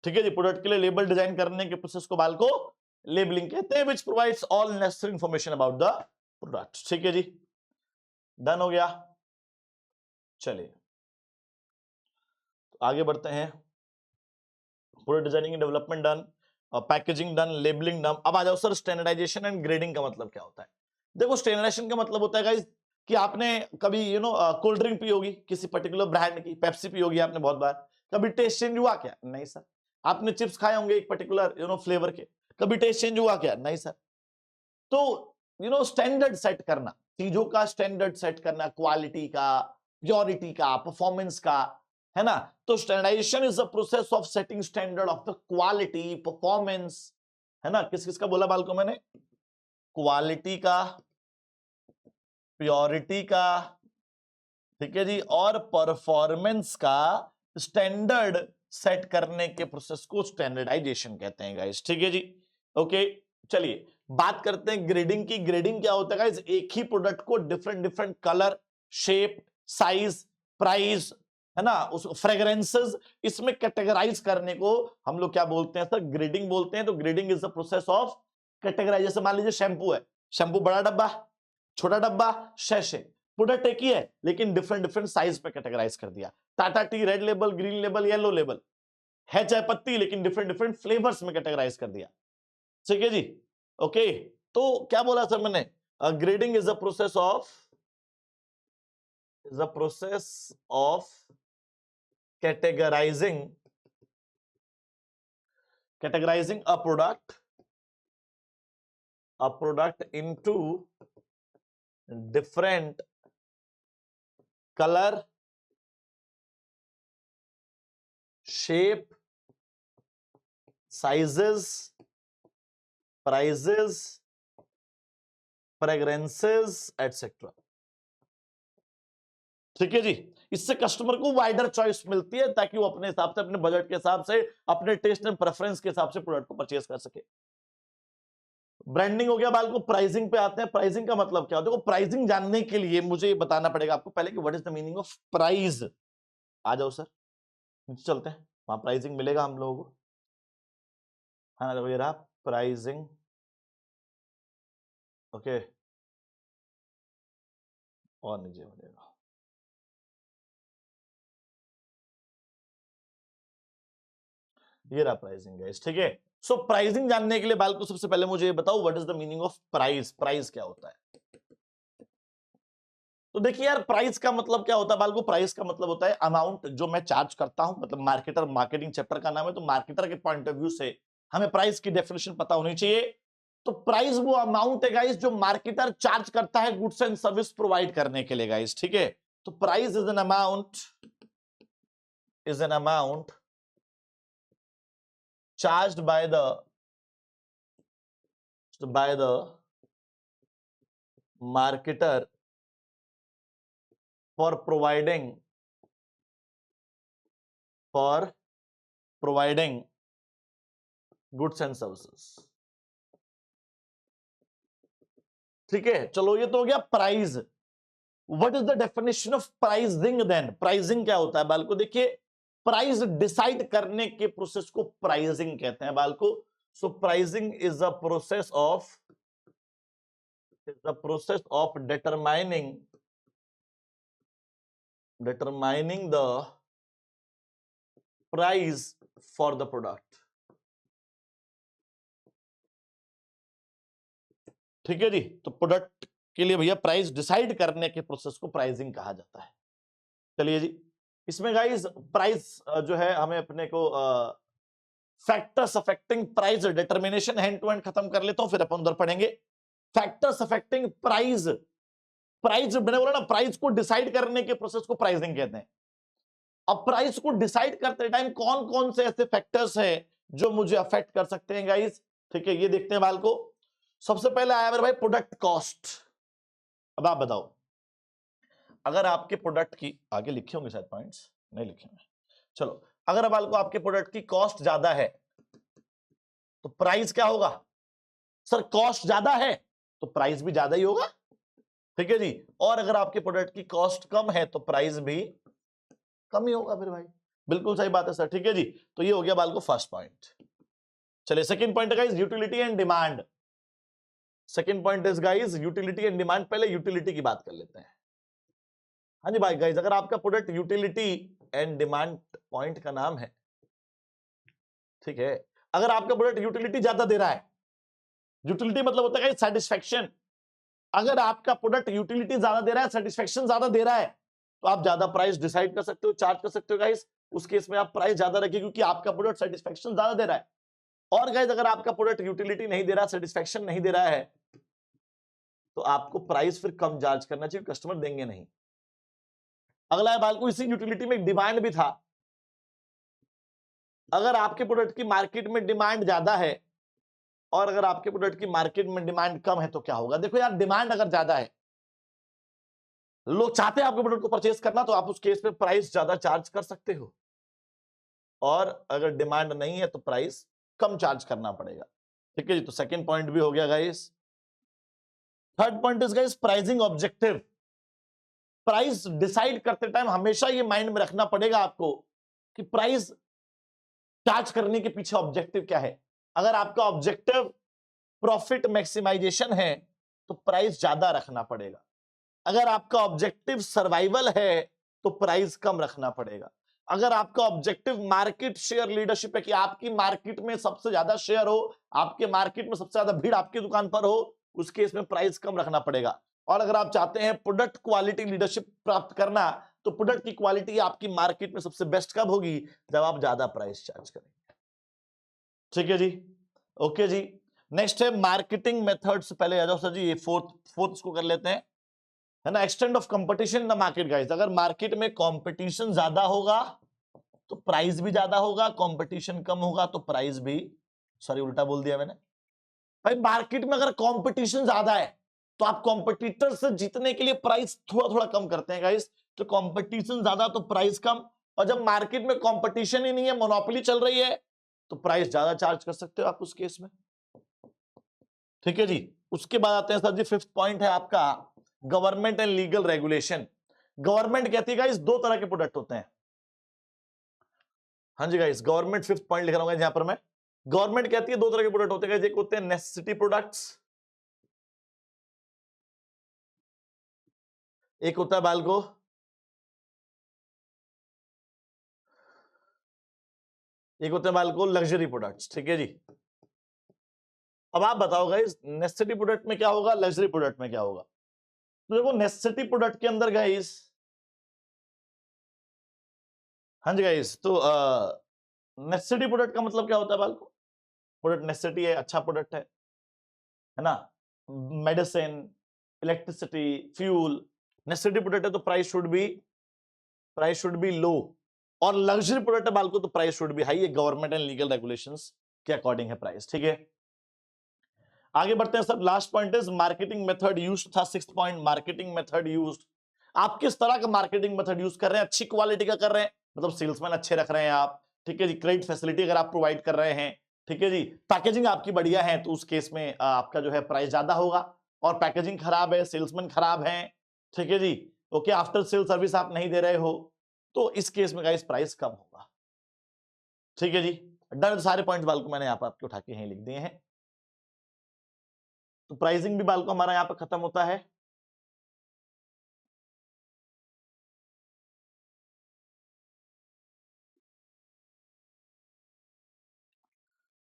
ठीक है जी। प्रोडक्ट के लिए लेबल डिजाइन करने के प्रोसेस को बाल को लेबलिंग कहते हैं, which provides all necessary information about the product, ठीक है जी। डन हो गया। चलिए तो आगे बढ़ते हैं। पूरा designing and development done, packaging done, labelling done. अब आ जाओ सर, स्टैंडर्डाइजेशन एंड ग्रेडिंग का मतलब क्या होता है? देखो, स्टैंडर्डाइजेशन का मतलब होता है गाइस कि आपने कभी कोल्ड ड्रिंक पी होगी किसी पर्टिकुलर ब्रांड की, पेप्सी पी होगी आपने बहुत बार, कभी टेस्ट चेंज हुआ क्या? नहीं सर। आपने चिप्स खाए होंगे एक पर्टिकुलर फ्लेवर के, कभी टेस्ट चेंज हुआ क्या? नहीं सर। तो स्टैंडर्ड सेट करना, चीजों का स्टैंडर्ड सेट करना, क्वालिटी का, प्योरिटी का, परफॉर्मेंस का, है ना। तो standardisation is the process of setting standard of the quality, performance, है ना। किस किस का बोला बाल को मैंने? क्वालिटी का, प्योरिटी का, ठीक है जी, और परफॉर्मेंस का स्टैंडर्ड सेट करने के प्रोसेस को स्टैंडर्डाइजेशन कहते हैं गाइस, ठीक है जी। ओके, चलिए बात करते हैं ग्रेडिंग की। ग्रेडिंग क्या होता है गाइस? एक ही प्रोडक्ट को different different colour, shape, size, price, है ना, उस फ्रेग्रेंसेस, इसमें कैटेगराइज करने को हम लोग क्या बोलते हैं सर? ग्रेडिंग बोलते हैं। तो grading is the process of categorisation. मान लीजिए शैम्पू है, शैम्पू बड़ा डब्बा, छोटा डब्बा, शैशे, प्रोडक्ट एक ही है लेकिन डिफरेंट डिफरेंट साइज पे कैटेगराइज कर दिया। Tata tea red label, green label, yellow label है, चाय पत्ती, लेकिन डिफरेंट डिफरेंट फ्लेवर्स में कैटेगराइज कर दिया, ठीक है जी। ओके, तो क्या बोला सर मैंने? Grading is the process of categorizing a product into different color, shape, sizes, prices, fragrances, etc. ठीक है जी। इससे कस्टमर को वाइडर चॉइस मिलती है ताकि वो अपने हिसाब से, अपने बजट के हिसाब से, अपने टेस्ट एंड प्रेफरेंस के हिसाब से प्रोडक्ट को परचेज कर सके। ब्रांडिंग हो गया बाल को। प्राइसिंग पे आते हैं। प्राइसिंग का मतलब क्या होता है? देखो, प्राइसिंग जानने के लिए मुझे ये बताना पड़ेगा आपको पहले कि what is the meaning of price. आ जाओ सर, नीचे चलते हैं, वहां प्राइसिंग मिलेगा हम लोगों को, है ना। देखो ये रहा प्राइसिंग, ओके, और नीचे मिलेगा। ये रहा प्राइसिंग गाइस, ठीक है। सो प्राइसिंग जानने के लिए बाल को सबसे पहले मुझे ये बताओ what is the meaning of price. Price क्या होता है? तो देखिए यार, प्राइस का मतलब क्या होता है बाल को? प्राइस का मतलब होता है अमाउंट जो मैं चार्ज करता हूं। मतलब मार्केटर, मार्केटिंग चैप्टर का नाम है, तो मार्केटर के पॉइंट ऑफ व्यू से हमें प्राइस की डेफिनेशन पता होनी चाहिए। तो प्राइस वो अमाउंट है गाइस जो मार्केटर चार्ज करता है गुड्स एंड सर्विस प्रोवाइड करने के लिए गाइस, ठीक है। तो price is an amount charged by the marketer for providing goods and services, ठीक है। चलो ये तो हो गया price. What is the definition of pricing then? Pricing क्या होता है बाल को? देखिए, प्राइस डिसाइड करने के प्रोसेस को प्राइसिंग कहते हैं बाल को। So pricing is the process of is the process of determining the price for the product. ठीक है जी, तो प्रोडक्ट के लिए भैया प्राइस डिसाइड करने के प्रोसेस को प्राइसिंग कहा जाता है। चलिए जी, इसमें गाइस प्राइस जो है हमें अपने को factors affecting price determination hand to hand खत्म कर लेता हूं, फिर अपन उधर पढ़ेंगे। फैक्टर्स अफेक्टिंग प्राइस, प्राइस मैंने बोला ना, प्राइस को डिसाइड करने के प्रोसेस को प्राइसिंग कहते हैं। अब प्राइस को डिसाइड करते टाइम कौन कौन से ऐसे फैक्टर्स हैं जो मुझे अफेक्ट कर सकते हैं गाइस, ठीक है, ये देखते हैं बाल को। सबसे पहले आया मेरे भाई प्रोडक्ट कॉस्ट। अब आप बताओ, अगर आपके प्रोडक्ट की, आगे लिखे होंगे शायद पॉइंट्स, नहीं लिखे होंगे, चलो, अगर अब आपको आपके प्रोडक्ट की कॉस्ट ज्यादा है तो प्राइस क्या होगा? सर कॉस्ट ज्यादा है तो प्राइस भी ज्यादा ही होगा, ठीक है जी। और अगर आपके प्रोडक्ट की कॉस्ट कम है तो प्राइस भी कम ही होगा फिर भाई, बिल्कुल सही बात है सर, ठीक है जी। तो ये हो गया बाल को फर्स्ट पॉइंट। चलिए सेकंड पॉइंट है guys utility and demand. Second point is guys utility and demand. पहले यूटिलिटी की बात कर लेते हैं। हाँ जी भाई गाइस, अगर आपका product utility and demand point का नाम है, ठीक है, अगर आपका प्रोडक्ट यूटिलिटी ज्यादा दे रहा है, यूटिलिटी मतलब होता है सेटिस्फेक्शन, अगर आपका प्रोडक्ट यूटिलिटी ज्यादा दे रहा है, सेटिस्फेक्शन ज्यादा दे रहा है, तो आप ज्यादा प्राइस डिसाइड कर सकते हो, चार्ज कर सकते हो गाइस। उस केस में आप प्राइस ज्यादा रखिए क्योंकि आपका प्रोडक्ट सेटिस्फेक्शन ज्यादा दे रहा है। और गाइस अगर आपका प्रोडक्ट यूटिलिटी नहीं दे रहा, सेटिस्फेक्शन नहीं दे रहा है, तो आपको प्राइस फिर कम चार्ज करना चाहिए, कस्टमर देंगे नहीं। अगला है बाल को, इसी यूटिलिटी में डिमांड भी था। अगर आपके प्रोडक्ट की मार्केट में डिमांड ज्यादा है और अगर आपके प्रोडक्ट की मार्केट में डिमांड कम है तो क्या होगा? देखो यार, डिमांड अगर ज्यादा है, लोग चाहते हैं आपके प्रोडक्ट को परचेज करना, तो आप उस केस में प्राइस ज्यादा चार्ज कर सकते हो। और अगर डिमांड नहीं है तो प्राइस कम चार्ज करना पड़ेगा, ठीक है जी। तो सेकंड पॉइंट भी हो गया guys. Third point is guys pricing objective. Price decide करते टाइम हमेशा ये माइंड में रखना पड़ेगा आपको कि प्राइस चार्ज करने के पीछे ऑब्जेक्टिव क्या है। अगर आपका ऑब्जेक्टिव प्रॉफिट मैक्सिमाइजेशन है तो प्राइस ज्यादा रखना पड़ेगा। अगर आपका ऑब्जेक्टिव सर्वाइवल है तो प्राइस कम रखना पड़ेगा। अगर आपका ऑब्जेक्टिव मार्केट शेयर लीडरशिप है कि आपकी मार्केट में सबसे ज्यादा शेयर हो, आपके मार्केट में सबसे ज्यादा भीड़ आपकी दुकान पर हो, उस केस में प्राइस कम रखना पड़ेगा। और अगर आप चाहते हैं प्रोडक्ट क्वालिटी लीडरशिप प्राप्त करना, तो प्रोडक्ट की क्वालिटी आपकी मार्केट में सबसे बेस्ट कब होगी? जब आप ज्यादा प्राइस चार्ज करेंगे, ठीक है जी, ओके जी। नेक्स्ट है मार्केटिंग मेथड्स। पहले आ जाओ सर जी, ये फोर्थ इसको कर लेते हैं, है ना। Extend of competition in the market guys. अगर मार्केट में कंपटीशन ज्यादा होगा तो प्राइस भी ज्यादा होगा, कंपटीशन कम होगा तो प्राइस भी, सॉरी उल्टा बोल दिया मैंने भाई। मार्केट में अगर कंपटीशन ज्यादा है तो आप कॉम्पिटिटर से जीतने के लिए प्राइस थोड़ा थोड़ा कम करते हैं गाइस। तो कंपटीशन ज्यादा तो प्राइस कम, और जब मार्केट में कंपटीशन ही नहीं है, मोनोपोली चल रही है, तो प्राइस ज्यादा चार्ज कर सकते हो आप उस केस में, ठीक है जी। उसके बाद आते हैं सर जी, फिफ्थ पॉइंट है आपका government and legal regulation. Government कहती है गाइस दो तरह के प्रोडक्ट होते हैं। हाँ जी गाइस, गवर्नमेंट फिफ्थ पॉइंट लिख रहा हूं यहां पर मैं। गवर्नमेंट कहती है दो तरह के प्रोडक्ट होते हैं, एक होते हैं नेसेसिटी प्रोडक्ट्स, एक होता है बाल को लग्जरी प्रोडक्ट्स, ठीक है जी। अब आप बताओ गाइस, नेसेसिटी प्रोडक्ट में क्या होगा, लग्जरी प्रोडक्ट में क्या होगा? तो देखो नेसेसिटी प्रोडक्ट के अंदर गाइस, हाँ जी गाइस, तो नेसेसिटी प्रोडक्ट का मतलब क्या होता है बाल को? प्रोडक्ट नेसेसिटी है, अच्छा प्रोडक्ट है ना, medicine, electricity, fuel, necessity product है तो प्राइस शुड बी लो। और लग्जरी प्रोडक्ट है बाल को तो प्राइस शुड बी हाई। ये गवर्नमेंट एंड लीगल रेगुलेशंस के अकॉर्डिंग है प्राइस, ठीक है। आगे बढ़ते हैं sir. Last point is marketing method used था, sixth point marketing method used. आप किस तरह का मार्केटिंग मेथड यूज कर रहे हैं? अच्छी क्वालिटी का कर रहे हैं, मतलब सेल्समैन अच्छे रख रहे हैं आप, ठीक है जी। क्रेडिट फैसिलिटी अगर आप प्रोवाइड कर रहे हैं, ठीक है जी। पैकेजिंग आपकी बढ़िया है तो उस केस में आपका जो है प्राइस ज्यादा होगा। और पैकेजिंग खराब है, सेल्समैन खराब है, ठीक है जी, ओके, आफ्टर सेल सर्विस आप नहीं दे रहे हो, तो इस केस में गाइस प्राइस कम होगा, ठीक है जी। डन। सारे पॉइंट्स बाल को मैंने यहाँ पर आपके उठा के यहीं लिख दिए हैं। तो प्राइसिंग भी बाल को हमारा यहां पर खत्म होता है।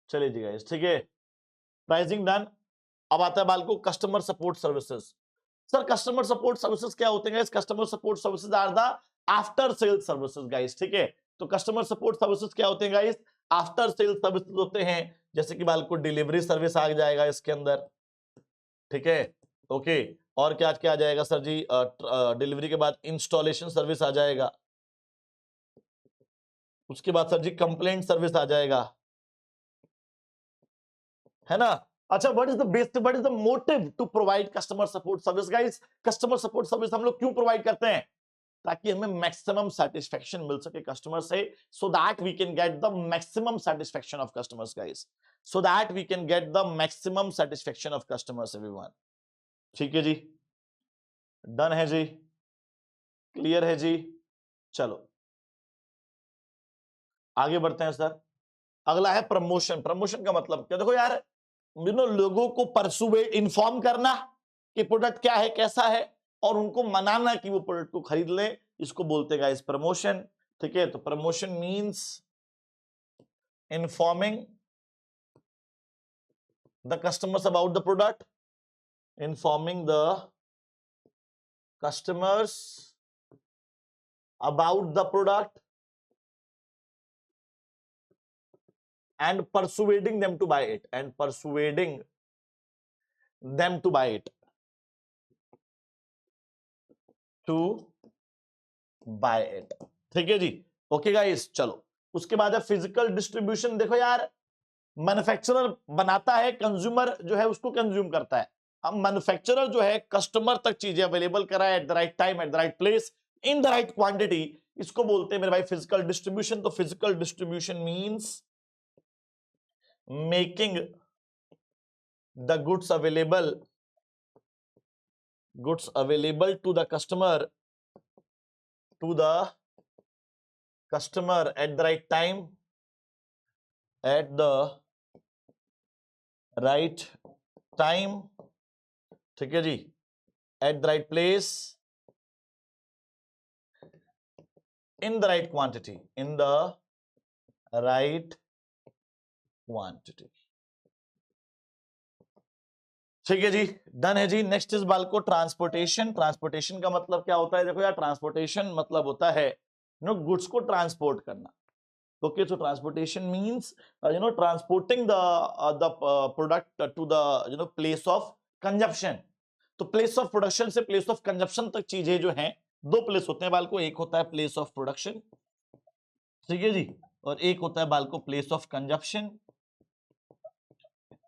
चलिए जी गाइस, ठीक है, प्राइसिंग डन। अब आता है बाल को customer support services. Sir customer support services क्या होते हैं guys? Customer support services are the after sale services guys, ठीक है। तो कस्टमर सपोर्ट सर्विसेज क्या होते हैं गाइस? आफ्टर सेल सर्विसेज होते हैं, जैसे कि बाल को डिलीवरी सर्विस आ जाएगा इसके अंदर, ठीक है, ओके। और क्या क्या आ जाएगा सर जी? डिलीवरी के बाद इंस्टॉलेशन सर्विस आ जाएगा, उसके बाद सर जी कंप्लेंट सर्विस आ जाएगा, है ना। अच्छा, what is the best, what is the motive to provide customer support service guys? Customer support service हम लोग क्यों प्रोवाइड करते हैं? ताकि हमें मैक्सिमम सेटिस्फेक्शन मिल सके कस्टमर से, so that we can get the maximum satisfaction of customers guys, so that we can get the maximum satisfaction of customers everyone. ठीक है जी, डन है जी, क्लियर है जी। चलो आगे बढ़ते हैं सर। अगला है प्रमोशन। प्रमोशन का मतलब क्या? देखो यार, लोगों को परसुएट, इन्फॉर्म करना कि प्रोडक्ट क्या है, कैसा है, और उनको मनाना कि वो प्रोडक्ट को खरीद ले, इसको बोलते हैं गाइस प्रमोशन, ठीक है। तो promotion means informing the customers about the product, informing the customers about the product and persuading them to buy it, and persuading them to buy it, to buy it, ठीक है जी, okay guys. चलो उसके बाद है physical distribution. देखो यार, manufacturer बनाता है, कंज्यूमर जो है उसको कंज्यूम करता है। अब मैन्युफैक्चरर जो है कस्टमर तक चीजें अवेलेबल कराए eight the right time, at the right place, in the right quantity, इसको बोलते हैं मेरे भाई फिजिकल डिस्ट्रीब्यूशन। तो physical distribution means making the goods available to the customer at the right time, at the right time, ठीक है जी, at the right place, in the right quantity, in the right quantity, ठीक है जी, done है जी। Next is बाल को transportation. Transportation का मतलब क्या होता है? देखो यार, ट्रांसपोर्टेशन मतलब होता है गुड्स को ट्रांसपोर्ट करना। Okay, so transportation means transporting the product to the place of consumption. तो प्लेस ऑफ प्रोडक्शन से प्लेस ऑफ कंजप्शन तक चीजें जो हैं, दो प्लेस होते हैं बाल को, एक होता है प्लेस ऑफ प्रोडक्शन, ठीक है जी, और एक होता है बाल को प्लेस ऑफ कंजप्शन।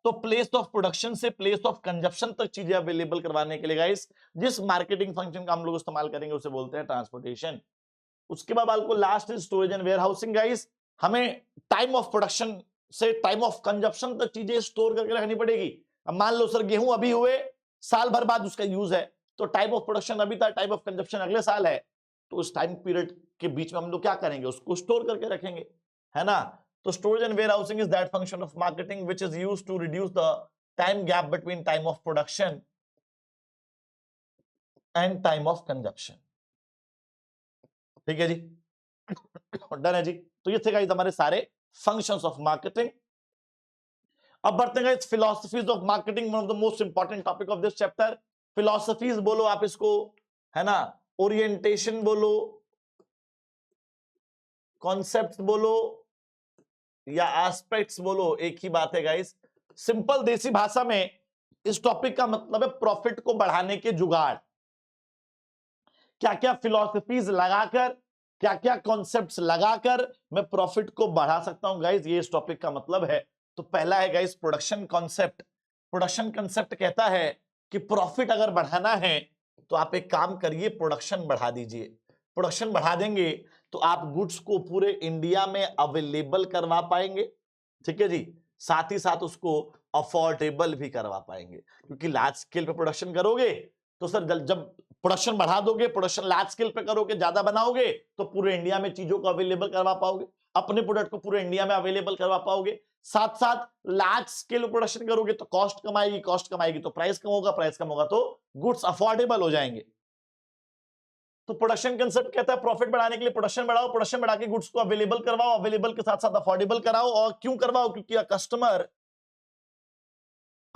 तो प्लेस ऑफ प्रोडक्शन से प्लेस ऑफ कंजप्शन तक चीजें अवेलेबल करवाने के लिए गाइस जिस मार्केटिंग फंक्शन का हम लोग इस्तेमाल करेंगे उसे बोलते हैं ट्रांसपोर्टेशन। उसके बाद आपको last is storage and warehousing guys. हमें टाइम ऑफ प्रोडक्शन से टाइम ऑफ कंजप्शन तक चीजें स्टोर करके रखनी पड़ेगी। अब मान लो सर गेहूं अभी हुए, साल भर बाद उसका यूज है, तो टाइम ऑफ प्रोडक्शन अभी था, टाइम ऑफ कंजप्शन अगले साल है, तो उस टाइम पीरियड के बीच में हम लोग क्या करेंगे? उसको स्टोर करके रखेंगे, है ना। तो storage and warehousing is that function of marketing which is used to reduce the time gap between time of production and time of consumption, ठीक है जी, डन है जी। तो ये थे गाइस हमारे सारे functions of marketing। अब बढ़ते हैं guys philosophies of marketing, one of the most important topic of this chapter। philosophies बोलो आप इसको, है ना, orientation बोलो, concepts बोलो या एस्पेक्ट्स बोलो, एक ही बात है गाइस। सिंपल देसी भाषा में इस टॉपिक का मतलब है प्रॉफिट को बढ़ाने के जुगाड़। क्या क्या फिलॉसफीज लगाकर, क्या क्या कॉन्सेप्ट्स लगाकर मैं प्रॉफिट को बढ़ा सकता हूं गाइस, ये इस टॉपिक का मतलब है। तो पहला है guys production concept. Production concept कहता है कि प्रॉफिट अगर बढ़ाना है तो आप एक काम करिए, प्रोडक्शन बढ़ा दीजिए। प्रोडक्शन बढ़ा देंगे तो आप गुड्स को पूरे इंडिया में अवेलेबल करवा पाएंगे, ठीक है जी, साथ ही साथ उसको अफोर्डेबल भी करवा पाएंगे। क्योंकि लार्ज स्केल पे प्रोडक्शन करोगे तो सर जब प्रोडक्शन बढ़ा दोगे, प्रोडक्शन लार्ज स्केल पे करोगे, ज्यादा बनाओगे, तो पूरे इंडिया में चीजों को अवेलेबल करवा पाओगे। अपने प्रोडक्ट को पूरे इंडिया में अवेलेबल करवा पाओगे। साथ साथ लार्ज स्केल प्रोडक्शन करोगे तो कॉस्ट कमाएगी तो प्राइस कम होगा, प्राइस कम होगा तो गुड्स अफोर्डेबल हो जाएंगे। तो प्रोडक्शन कंसेप्ट कहता है प्रॉफिट बढ़ाने के लिए प्रोडक्शन बढ़ाओ, प्रोडक्शन बढ़ा के गुड्स को अवेलेबल करवाओ, अवेलेबल के साथ साथ अफोर्डेबल कराओ। और क्यों करवाओ? क्योंकि a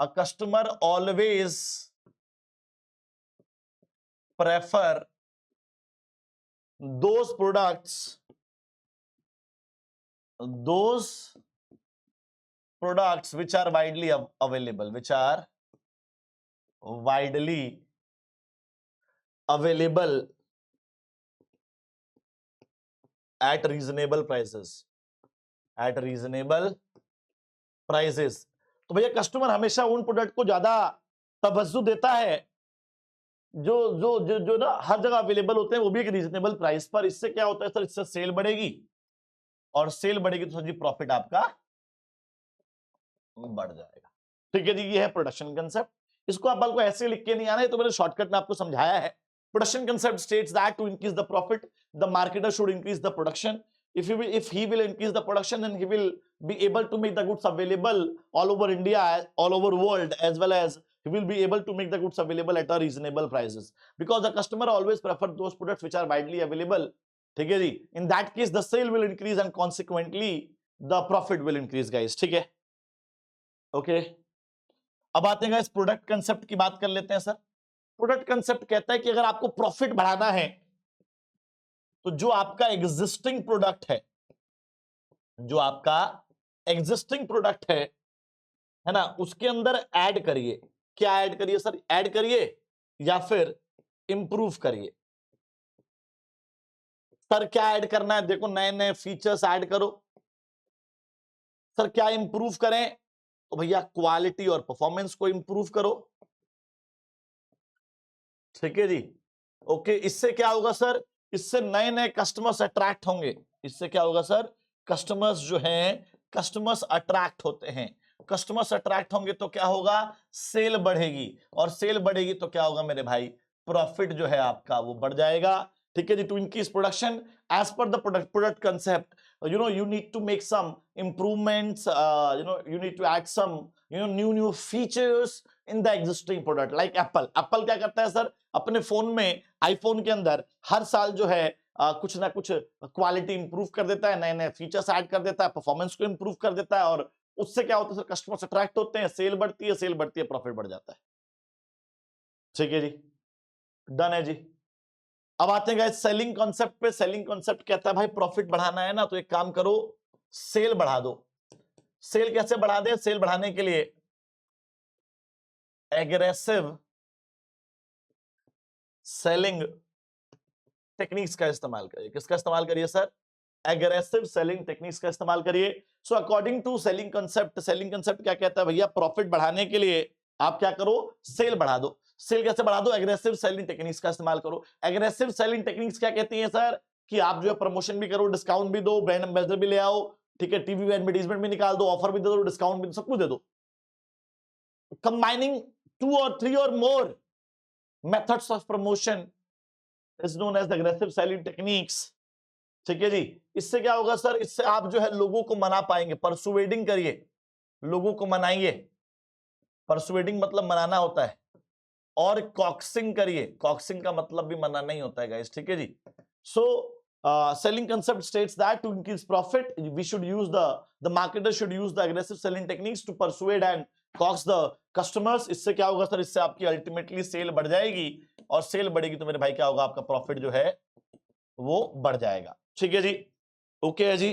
customer always prefer those products which are widely available, at reasonable prices, तो भैया कस्टमर हमेशा उन प्रोडक्ट को ज्यादा तवज्जो देता है जो जो जो जो ना हर जगह अवेलेबल होते हैं, वो भी एक रीजनेबल प्राइस पर। इससे क्या होता है सर? इससे सेल बढ़ेगी, और सेल बढ़ेगी तो सर जी प्रॉफिट आपका बढ़ जाएगा। ठीक है जी, ये है प्रोडक्शन कंसेप्ट। इसको आप को ऐसे लिख के नहीं आना है, तो मैंने शॉर्टकट में आपको समझाया है। Production concept states that to increase the profit the marketer should increase the production. If he will increase the production, then he will be able to make the goods available all over India, all over world, as well as he will be able to make the goods available at a reasonable prices, because the customer always prefer those products which are widely available. ठीक है जी, in that case the sale will increase and consequently the profit will increase guys। ठीक है, okay. अब आते हैं इस product concept की बात कर लेते हैं सर। प्रोडक्ट कंसेप्ट कहता है कि अगर आपको प्रॉफिट बढ़ाना है तो जो आपका एग्जिस्टिंग प्रोडक्ट है, है ना, उसके अंदर ऐड करिए। क्या ऐड करिए सर? ऐड करिए या फिर इंप्रूव करिए। सर क्या ऐड करना है? देखो नए नए फीचर्स ऐड करो। सर क्या इंप्रूव करें? तो भैया क्वालिटी और परफॉर्मेंस को इंप्रूव करो। ठीक है जी, ओके। इससे क्या होगा सर? इससे नए नए कस्टमर्स अट्रैक्ट होंगे। इससे क्या होगा सर? कस्टमर्स जो हैं, कस्टमर्स अट्रैक्ट होते हैं। कस्टमर्स अट्रैक्ट होंगे तो क्या होगा? सेल बढ़ेगी, और सेल बढ़ेगी तो क्या होगा मेरे भाई? प्रॉफिट जो है आपका वो बढ़ जाएगा। ठीक है जी, to increase production as per the product concept, you need to make some improvements, you need to add some new features in the existing product, like Apple क्या करता है सर? अपने फोन में, आईफोन के अंदर हर साल जो है कुछ ना कुछ क्वालिटी इंप्रूव कर देता है, नए नए फीचर्स ऐड कर देता है, परफॉर्मेंस को इंप्रूव कर देता है, और उससे क्या होता है सर? कस्टमर्स अट्रैक्ट होते हैं, सेल बढ़ती है, प्रॉफिट बढ़ जाता है। ठीक है जी, डन है जी। अब आते हैं गाइस सेलिंग कॉन्सेप्ट पे। सेलिंग कॉन्सेप्ट कहता है भाई प्रॉफिट बढ़ाना है ना, तो एक काम करो, सेल बढ़ा दो। सेल कैसे बढ़ा दे? सेल बढ़ाने के लिए एग्रेसिव सेलिंग टेक्निक्स का इस्तेमाल करिए। किसका इस्तेमाल करिए सर? एग्रेसिव सेलिंग टेक्निक्स का इस्तेमाल करिए। So according to selling concept क्या कहता है भैया? प्रॉफिट बढ़ाने के लिए आप क्या करो? सेल बढ़ा दो। सेल कैसे बढ़ा दो? एग्रेसिव सेलिंग टेक्निक्स का इस्तेमाल करो। एग्रेसिव सेलिंग टेक्निक्स क्या कहती हैं सर? कि आप जो है प्रमोशन भी करो, डिस्काउंट भी दो, ब्रांड एम्बेसडर भी ले आओ, ठीक है, टीवी एडवर्टाइजमेंट भी निकाल दो, ऑफर भी दे दो, डिस्काउंट भी, सब कुछ दे दो। Combining 2 or 3 or more methods of promotion is known as the aggressive selling techniques। ठीक है जी, इससे क्या होगा सर? इससे आप जो है लोगों को मना पाएंगे। परसुएडिंग करिए, लोगों को मनाइए। परसुएडिंग मतलब मनाना होता है। और कॉक्सिंग करिए। कॉक्सिंग का मतलब भी मनाना ही होता है गाइस। ठीक है जी। सो selling concept states that to increase profit we should use the marketer should use the aggressive selling techniques to persuade and coax the customers। इससे क्या होगा सर? इससे आपकी अल्टीमेटली सेल बढ़ जाएगी, और सेल बढ़ेगी तो मेरे भाई क्या होगा? आपका प्रॉफिट जो है वो बढ़ जाएगा। ठीक है जी, ओके है जी।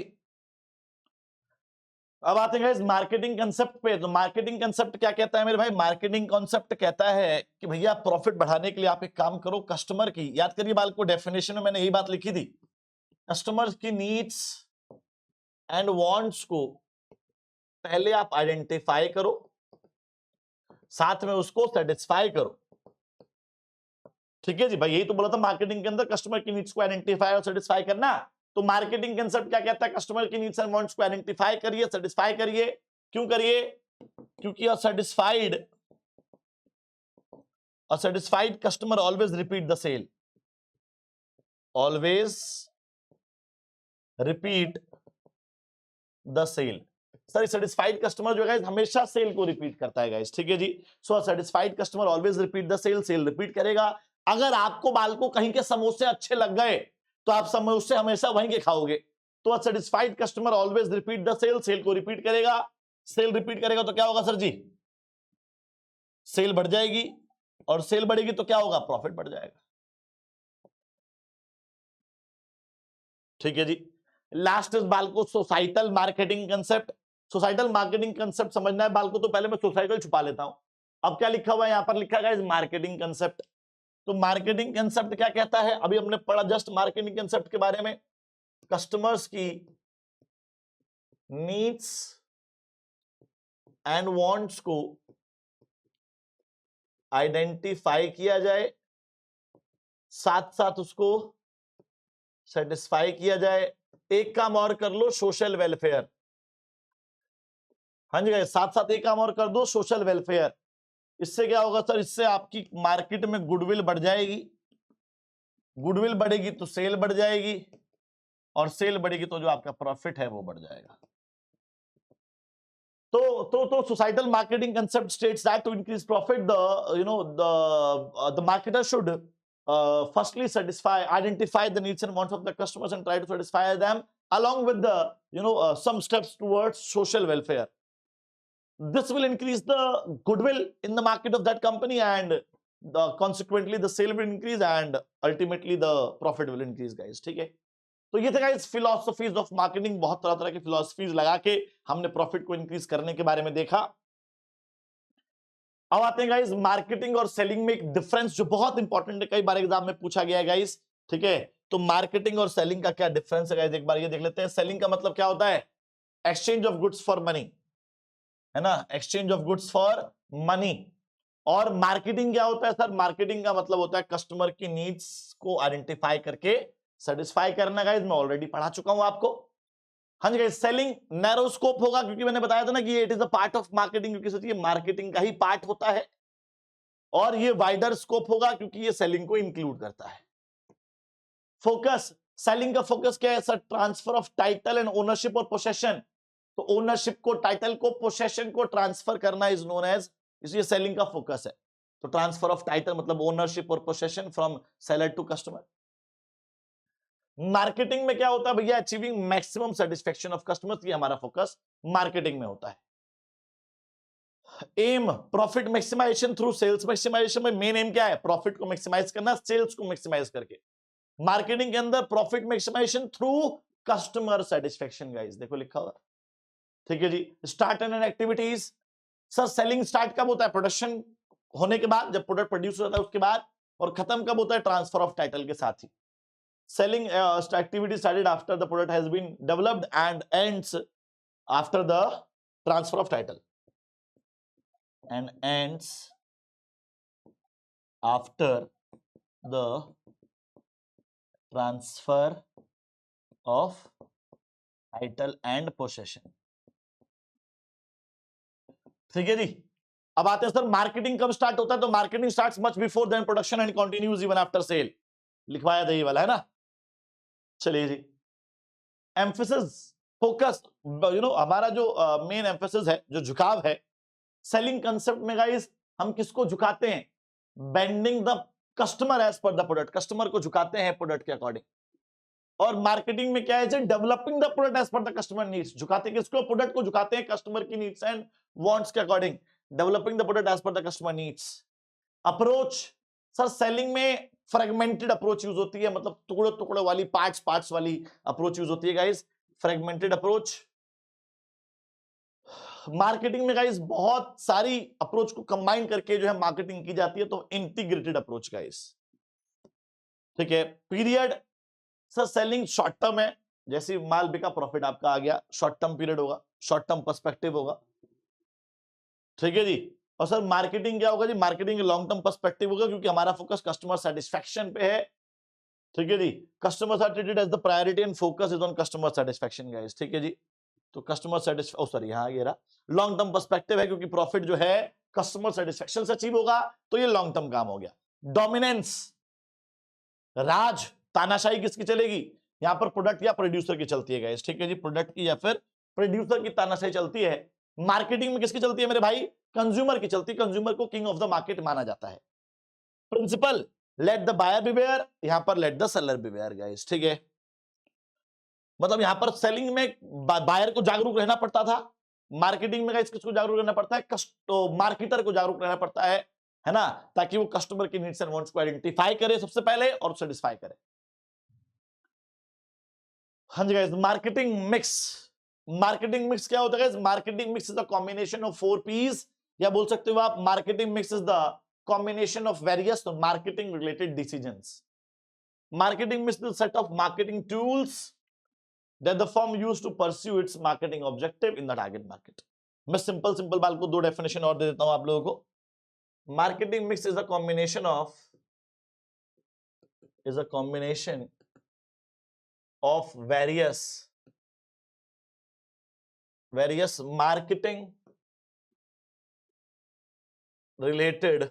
अब आते हैं मार्केटिंग कंसेप्ट पे। तो मार्केटिंग कंसेप्ट क्या कहता है मेरे भाई? मार्केटिंग कंसेप्ट कहता है कि भैया प्रॉफिट बढ़ाने के लिए आप एक काम करो, कस्टमर की, याद करिए बाल को, डेफिनेशन में मैंने यही बात लिखी थी, कस्टमर की नीड्स एंड वांट्स को पहले आप आइडेंटिफाई करो, साथ में उसको सेटिस्फाई करो। ठीक है जी भाई, यही तो बोला था मार्केटिंग के अंदर, कस्टमर की नीड्स को आइडेंटिफाई और सेटिस्फाई करना। तो मार्केटिंग कंसेप्ट क्या कहता है? कस्टमर की नीड्स एंड वांट्स को आइडेंटिफाई करिए, सेटिस्फाई करिए। क्यों करिए? क्योंकि a satisfied customer always repeat the sale, always repeat the sale. Sir satisfied customer जो है हमेशा सेल को रिपीट करता है गाइस, ठीक है जी। So satisfied customer always repeat the sale, sale repeat करेगा। अगर आपको बालको कहीं के समोसे अच्छे लग गए तो आप समोसे हमेशा वहीं के खाओगे। तो satisfied customer always repeat the sale, sale को रिपीट करेगा। सेल रिपीट करेगा तो क्या होगा सर जी, सेल बढ़ जाएगी, और सेल बढ़ेगी तो क्या होगा, प्रॉफिट बढ़ जाएगा, ठीक है जी। लास्ट इज बालको societal marketing concept. Societal marketing concept समझना है बालको तो पहले मैं सोसाइटल छुपा लेता हूं। अब क्या लिखा हुआ है, यहां पर लिखा है मार्केटिंग कंसेप्ट। तो मार्केटिंग कंसेप्ट क्या कहता है, अभी हमने पढ़ा जस्ट मार्केटिंग कंसेप्ट के बारे में। कस्टमर्स की नीड्स एंड वांट्स को आइडेंटिफाई किया जाए, साथ साथ उसको सेटिस्फाई किया जाए। एक काम और कर लो, सोशल वेलफेयर। हाँ जी गाइस, साथ साथ एक काम और कर दो, सोशल वेलफेयर। इससे क्या होगा सर, इससे आपकी मार्केट में गुडविल बढ़ जाएगी, गुडविल बढ़ेगी तो सेल बढ़ जाएगी, और सेल बढ़ेगी तो जो आपका प्रॉफिट है वो बढ़ जाएगा। तो societal marketing concept states that to increase profit the marketer should firstly identify the needs and wants of the customers and try to satisfy them along with the some steps towards social welfare. This will increase the goodwill in the market of that company, and consequently the sale will increase and ultimately the profit will increase guys, ठीक है। तो ये था guys philosophies of marketing. बहुत तरह तरह की philosophies लगा के हमने प्रॉफिट को इंक्रीज करने के बारे में देखा। अब आते हैं गाइस मार्केटिंग और सेलिंग में एक डिफरेंस जो बहुत इंपॉर्टेंट है, कई बार एग्जाम में पूछा गया है गाइस, ठीक है। तो मार्केटिंग और सेलिंग का क्या डिफरेंस है गाइस, एक बार ये देख लेते हैं। सेलिंग का मतलब क्या होता है, exchange of goods for money, है ना, exchange of goods for money. और मार्केटिंग क्या होता है सर, मार्केटिंग का मतलब होता है कस्टमर की नीड्स को आइडेंटिफाई करके सेटिस्फाई करना। गाइस मैं ऑलरेडी पढ़ा चुका हूं आपको। हाँ जी गाइस, सेलिंग नैरो स्कोप होगा क्योंकि मैंने बताया था ना कि it is a part of marketing, क्योंकि सोचिए मार्केटिंग का ही पार्ट होता है। और ये वाइडर स्कोप होगा क्योंकि ये सेलिंग को इंक्लूड करता है। फोकस, सेलिंग का फोकस क्या है sir, transfer of title and ownership और पोसेशन। तो ओनरशिप को, टाइटल को, पोसेशन को ट्रांसफर करना इज नोन एज, इसलिए सेलिंग का फोकस है। तो ट्रांसफर ऑफ टाइटल मतलब ओनरशिप और possession from seller to customer. Marketing में क्या होता है भैया, achieving maximum satisfaction of customers, ये हमारा फोकस मार्केटिंग में होता है। Aim, profit maximisation through sales maximisation में मेन एम क्या है, प्रॉफिट को मैक्सिमाइज करना, सेल्स को मैक्सिमाइज करके। मार्केटिंग के अंदर profit maximisation through customer satisfaction guys, देखो लिखा हुआ, ठीक है जी। Start and activities, sir selling start कब होता है, प्रोडक्शन होने के बाद, जब प्रोडक्ट प्रोड्यूस होता है उसके बाद, और खत्म कब होता है, ट्रांसफर ऑफ टाइटल के साथ ही। Selling activity started after the product has been developed and ends after the transfer of title, and ends after the transfer of title and possession, ठीक है जी। अब आते हैं सर मार्केटिंग कब स्टार्ट होता है, तो marketing starts much before then production and continues even after sale, लिखवाया था ये वाला, है ना। चलिए जी, एम्फेसिस, फोकस, हमारा जो मेन एम्फेसिस है, जो झुकाव है सेलिंग कंसेप्ट में गाइस, हम किसको झुकाते हैं, bending the customer as per the product, customer को झुकाते हैं प्रोडक्ट के अकॉर्डिंग। और मार्केटिंग में क्या है, developing the product as per the customer needs, झुकाते हैं किसको, प्रोडक्ट को झुकाते हैं कस्टमर की नीड्स एंड वांट्स के according, developing the product as per the customer needs. Approach, sir selling में फ्रेगमेंटेड अप्रोच यूज होती है, मतलब टुकड़े टुकड़े वाली, पार्ट्स वाली अप्रोच यूज होती है गाइस, फ्रेगमेंटेड अप्रोच। मार्केटिंग में गाइस बहुत सारी अप्रोच को कंबाइन करके जो है मार्केटिंग की जाती है, तो इंटीग्रेटेड अप्रोच गाइस, ठीक है। Period, sir selling short term है, जैसे माल बिका प्रॉफिट आपका आ गया, शॉर्ट टर्म पीरियड होगा, शॉर्ट टर्म पर्सपेक्टिव होगा, ठीक है जी। और सर मार्केटिंग क्या होगा जी, मार्केटिंग लॉन्ग टर्म पर्सपेक्टिव होगा क्योंकि हमारा फोकस कस्टमर सेटिस्फेक्शन पे है, ठीक है जी। Customers are treated as the priority and focus is on customer satisfaction guys, ठीक है जी। तो कस्टमर सेटिस्फेक्शन, सॉरी यहाँ ये रहा, लॉन्ग टर्म पर्सपेक्टिव है क्योंकि प्रॉफिट जो है कस्टमर सेटिस्फेक्शन से अचीव होगा, तो ये लॉन्ग टर्म काम हो गया। डोमिनेंस, राज, तानाशाही किसकी चलेगी, यहां पर प्रोडक्ट या प्रोड्यूसर की चलती है गाइस, ठीक है जी, प्रोडक्ट की या फिर प्रोड्यूसर की तानाशाही चलती है, मार्केटिंग में किसकी चलती है मेरे भाई? कंज्यूमर की चलती है। कंज्यूमर को किंग ऑफ द मार्केट माना जाता है। Principle let the buyer beware, यहां पर let the seller beware guys, ठीक है। मतलब यहां पर सेलिंग में बायर को जागरूक रहना पड़ता था, मार्केटिंग में गाइस किसको जागरूक रहना पड़ता है? मार्केटर को जागरूक रहना पड़ता है ना, ताकि वो कस्टमर की नीड्स एंड वांट्स को आइडेंटिफाई करे सबसे पहले और सेटिस्फाई करे। हाँ जी guys, marketing mix. Marketing mix क्या होता है guys? Marketing mix is the combination of 4 P's, या बोल सकते हो आप marketing mix is the combination of various marketing related decisions. Marketing is the set of marketing tools that the firm use to pursue its marketing objective in the target market. मैं simple बाल को दो definition और दे देता हूं आप लोगों को। Marketing mix is a combination of various marketing related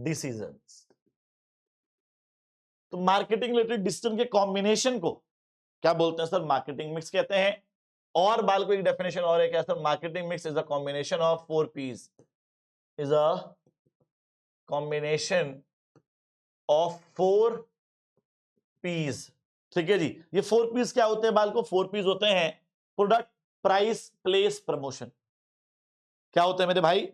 decisions. तो मार्केटिंग रिलेटेड डिसीजन के कॉम्बिनेशन को क्या बोलते हैं सर? मार्केटिंग मिक्स कहते हैं। और बाल को एक डेफिनेशन और है क्या sir? Marketing mix is a combination of 4 P's, is a combination of 4 P's, ठीक है जी। ये 4 P's क्या होते हैं बाल को? 4 P's होते हैं प्रोडक्ट, प्राइस, प्लेस, प्रमोशन। क्या होते हैं मेरे भाई?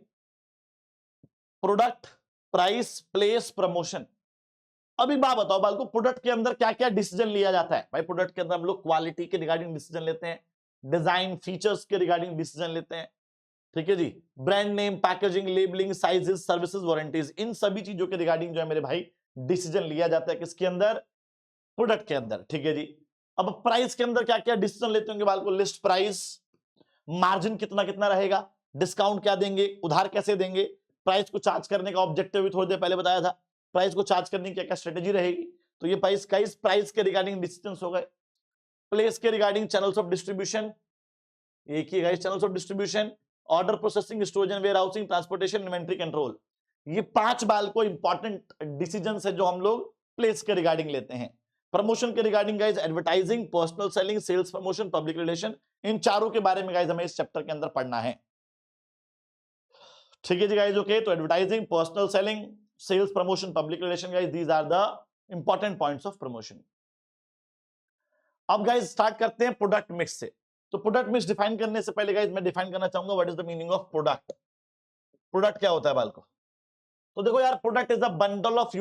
Product, price, place, promotion. अब एक बात बताओ बाल को, प्रोडक्ट के अंदर क्या क्या डिसीजन लिया जाता है भाई? प्रोडक्ट के अंदर हम लोग क्वालिटी के रिगार्डिंग डिसीजन लेते हैं, डिजाइन फीचर्स के रिगार्डिंग डिसीजन लेते हैं, ठीक है जी। Brand name, packaging, labelling, sizes, services, warranties, इन सभी चीजों के रिगार्डिंग जो है मेरे भाई डिसीजन लिया जाता है किसके अंदर? प्रोडक्ट के अंदर, ठीक है जी। अब प्राइस के अंदर क्या क्या डिसीजन लेते होंगे बाल को? लिस्ट प्राइस, मार्जिन कितना कितना रहेगा, डिस्काउंट क्या देंगे, उधार कैसे देंगे, प्राइस को चार्ज करने का ऑब्जेक्टिव भी थोड़ी देर पहले बताया था, प्राइस को चार्ज करने की क्या क्या स्ट्रेटेजी रहेगी। तो ये प्राइस के रिगार्डिंग डिसीजंस हो गए। प्लेस के रिगार्डिंग चैनल्स ऑफ डिस्ट्रीब्यूशन, एक ही guys channels of distribution, order processing, storage and warehousing, transportation, inventory control. ये 5 बाल को इंपॉर्टेंट डिसीजंस है जो हम लोग प्लेस के रिगार्डिंग लेते हैं। प्रमोशन के regarding guys advertising, personal selling, sales promotion, public relation, इन चारों के बारे में गाइस हमें इस चैप्टर के अंदर पढ़ना है, ठीक है जी गाइस। ओके, तो advertising, personal selling, sales promotion, public relation guys, these are the important points of promotion. अब गाइस स्टार्ट करते हैं प्रोडक्ट मिक्स से। तो प्रोडक्ट मिक्स डिफाइन करने से पहले गाइस मैं डिफाइन करना चाहूंगा what is the meaning of product. Product क्या होता है बाल को? तो देखो यार, product is a bundle of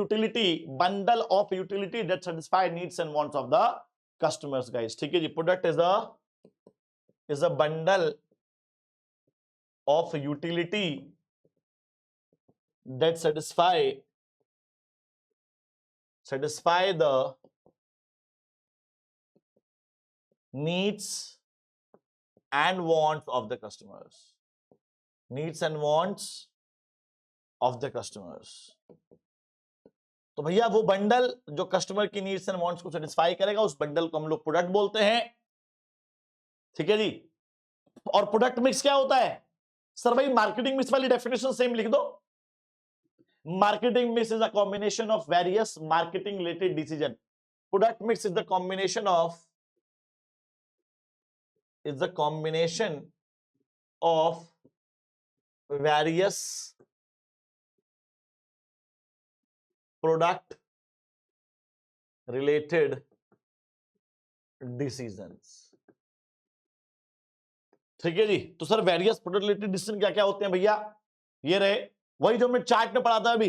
utility that satisfy needs and wants of the customers guys, ठीक है जी। Product is a bundle of utility that satisfy the needs and wants of the customers, needs and wants of the customers। तो भैया वो bundle जो customer की needs and wants को satisfy करेगा, उस बंडल को हम लोग प्रोडक्ट बोलते हैं, ठीक है जी। और प्रोडक्ट मिक्स क्या होता है सर? भाई मार्केटिंग मिक्स वाली डेफिनेशन सेम लिख दो। Marketing mix is a combination of various marketing related decision. Product mix is the combination of various product related decisions, ठीक है जी। तो sir various product related decision क्या क्या होते हैं भैया? ये रहे, वही जो मैं चार्ट में पढ़ा था अभी,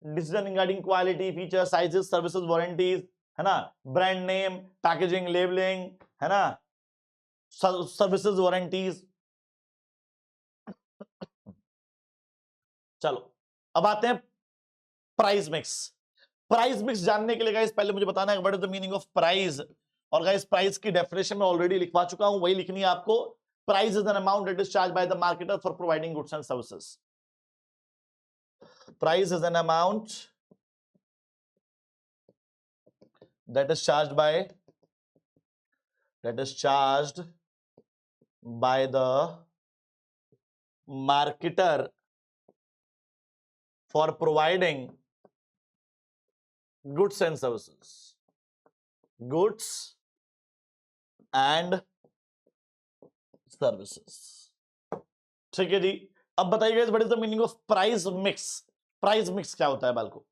decision regarding quality, feature, sizes, services, warranties, है ना, ब्रांड नेम, पैकेजिंग, लेबलिंग, है ना, सर्विसेज, वारंटीज। चलो अब आते हैं प्राइस मिक्स। प्राइस मिक्स जानने के लिए गाइस पहले मुझे बताना है what is the meaning of price. और गाइस प्राइस की डेफिनेशन मैं ऑलरेडी लिखवा चुका हूं, वही लिखनी है आपको। Price is an amount that is charge by the marketer for providing goods and services. Price is an amount that is charged by the marketer for providing goods and services, goods and services. ठीक है जी। अब बताइए what is the meaning of price mix. Price mix क्या होता है बालको?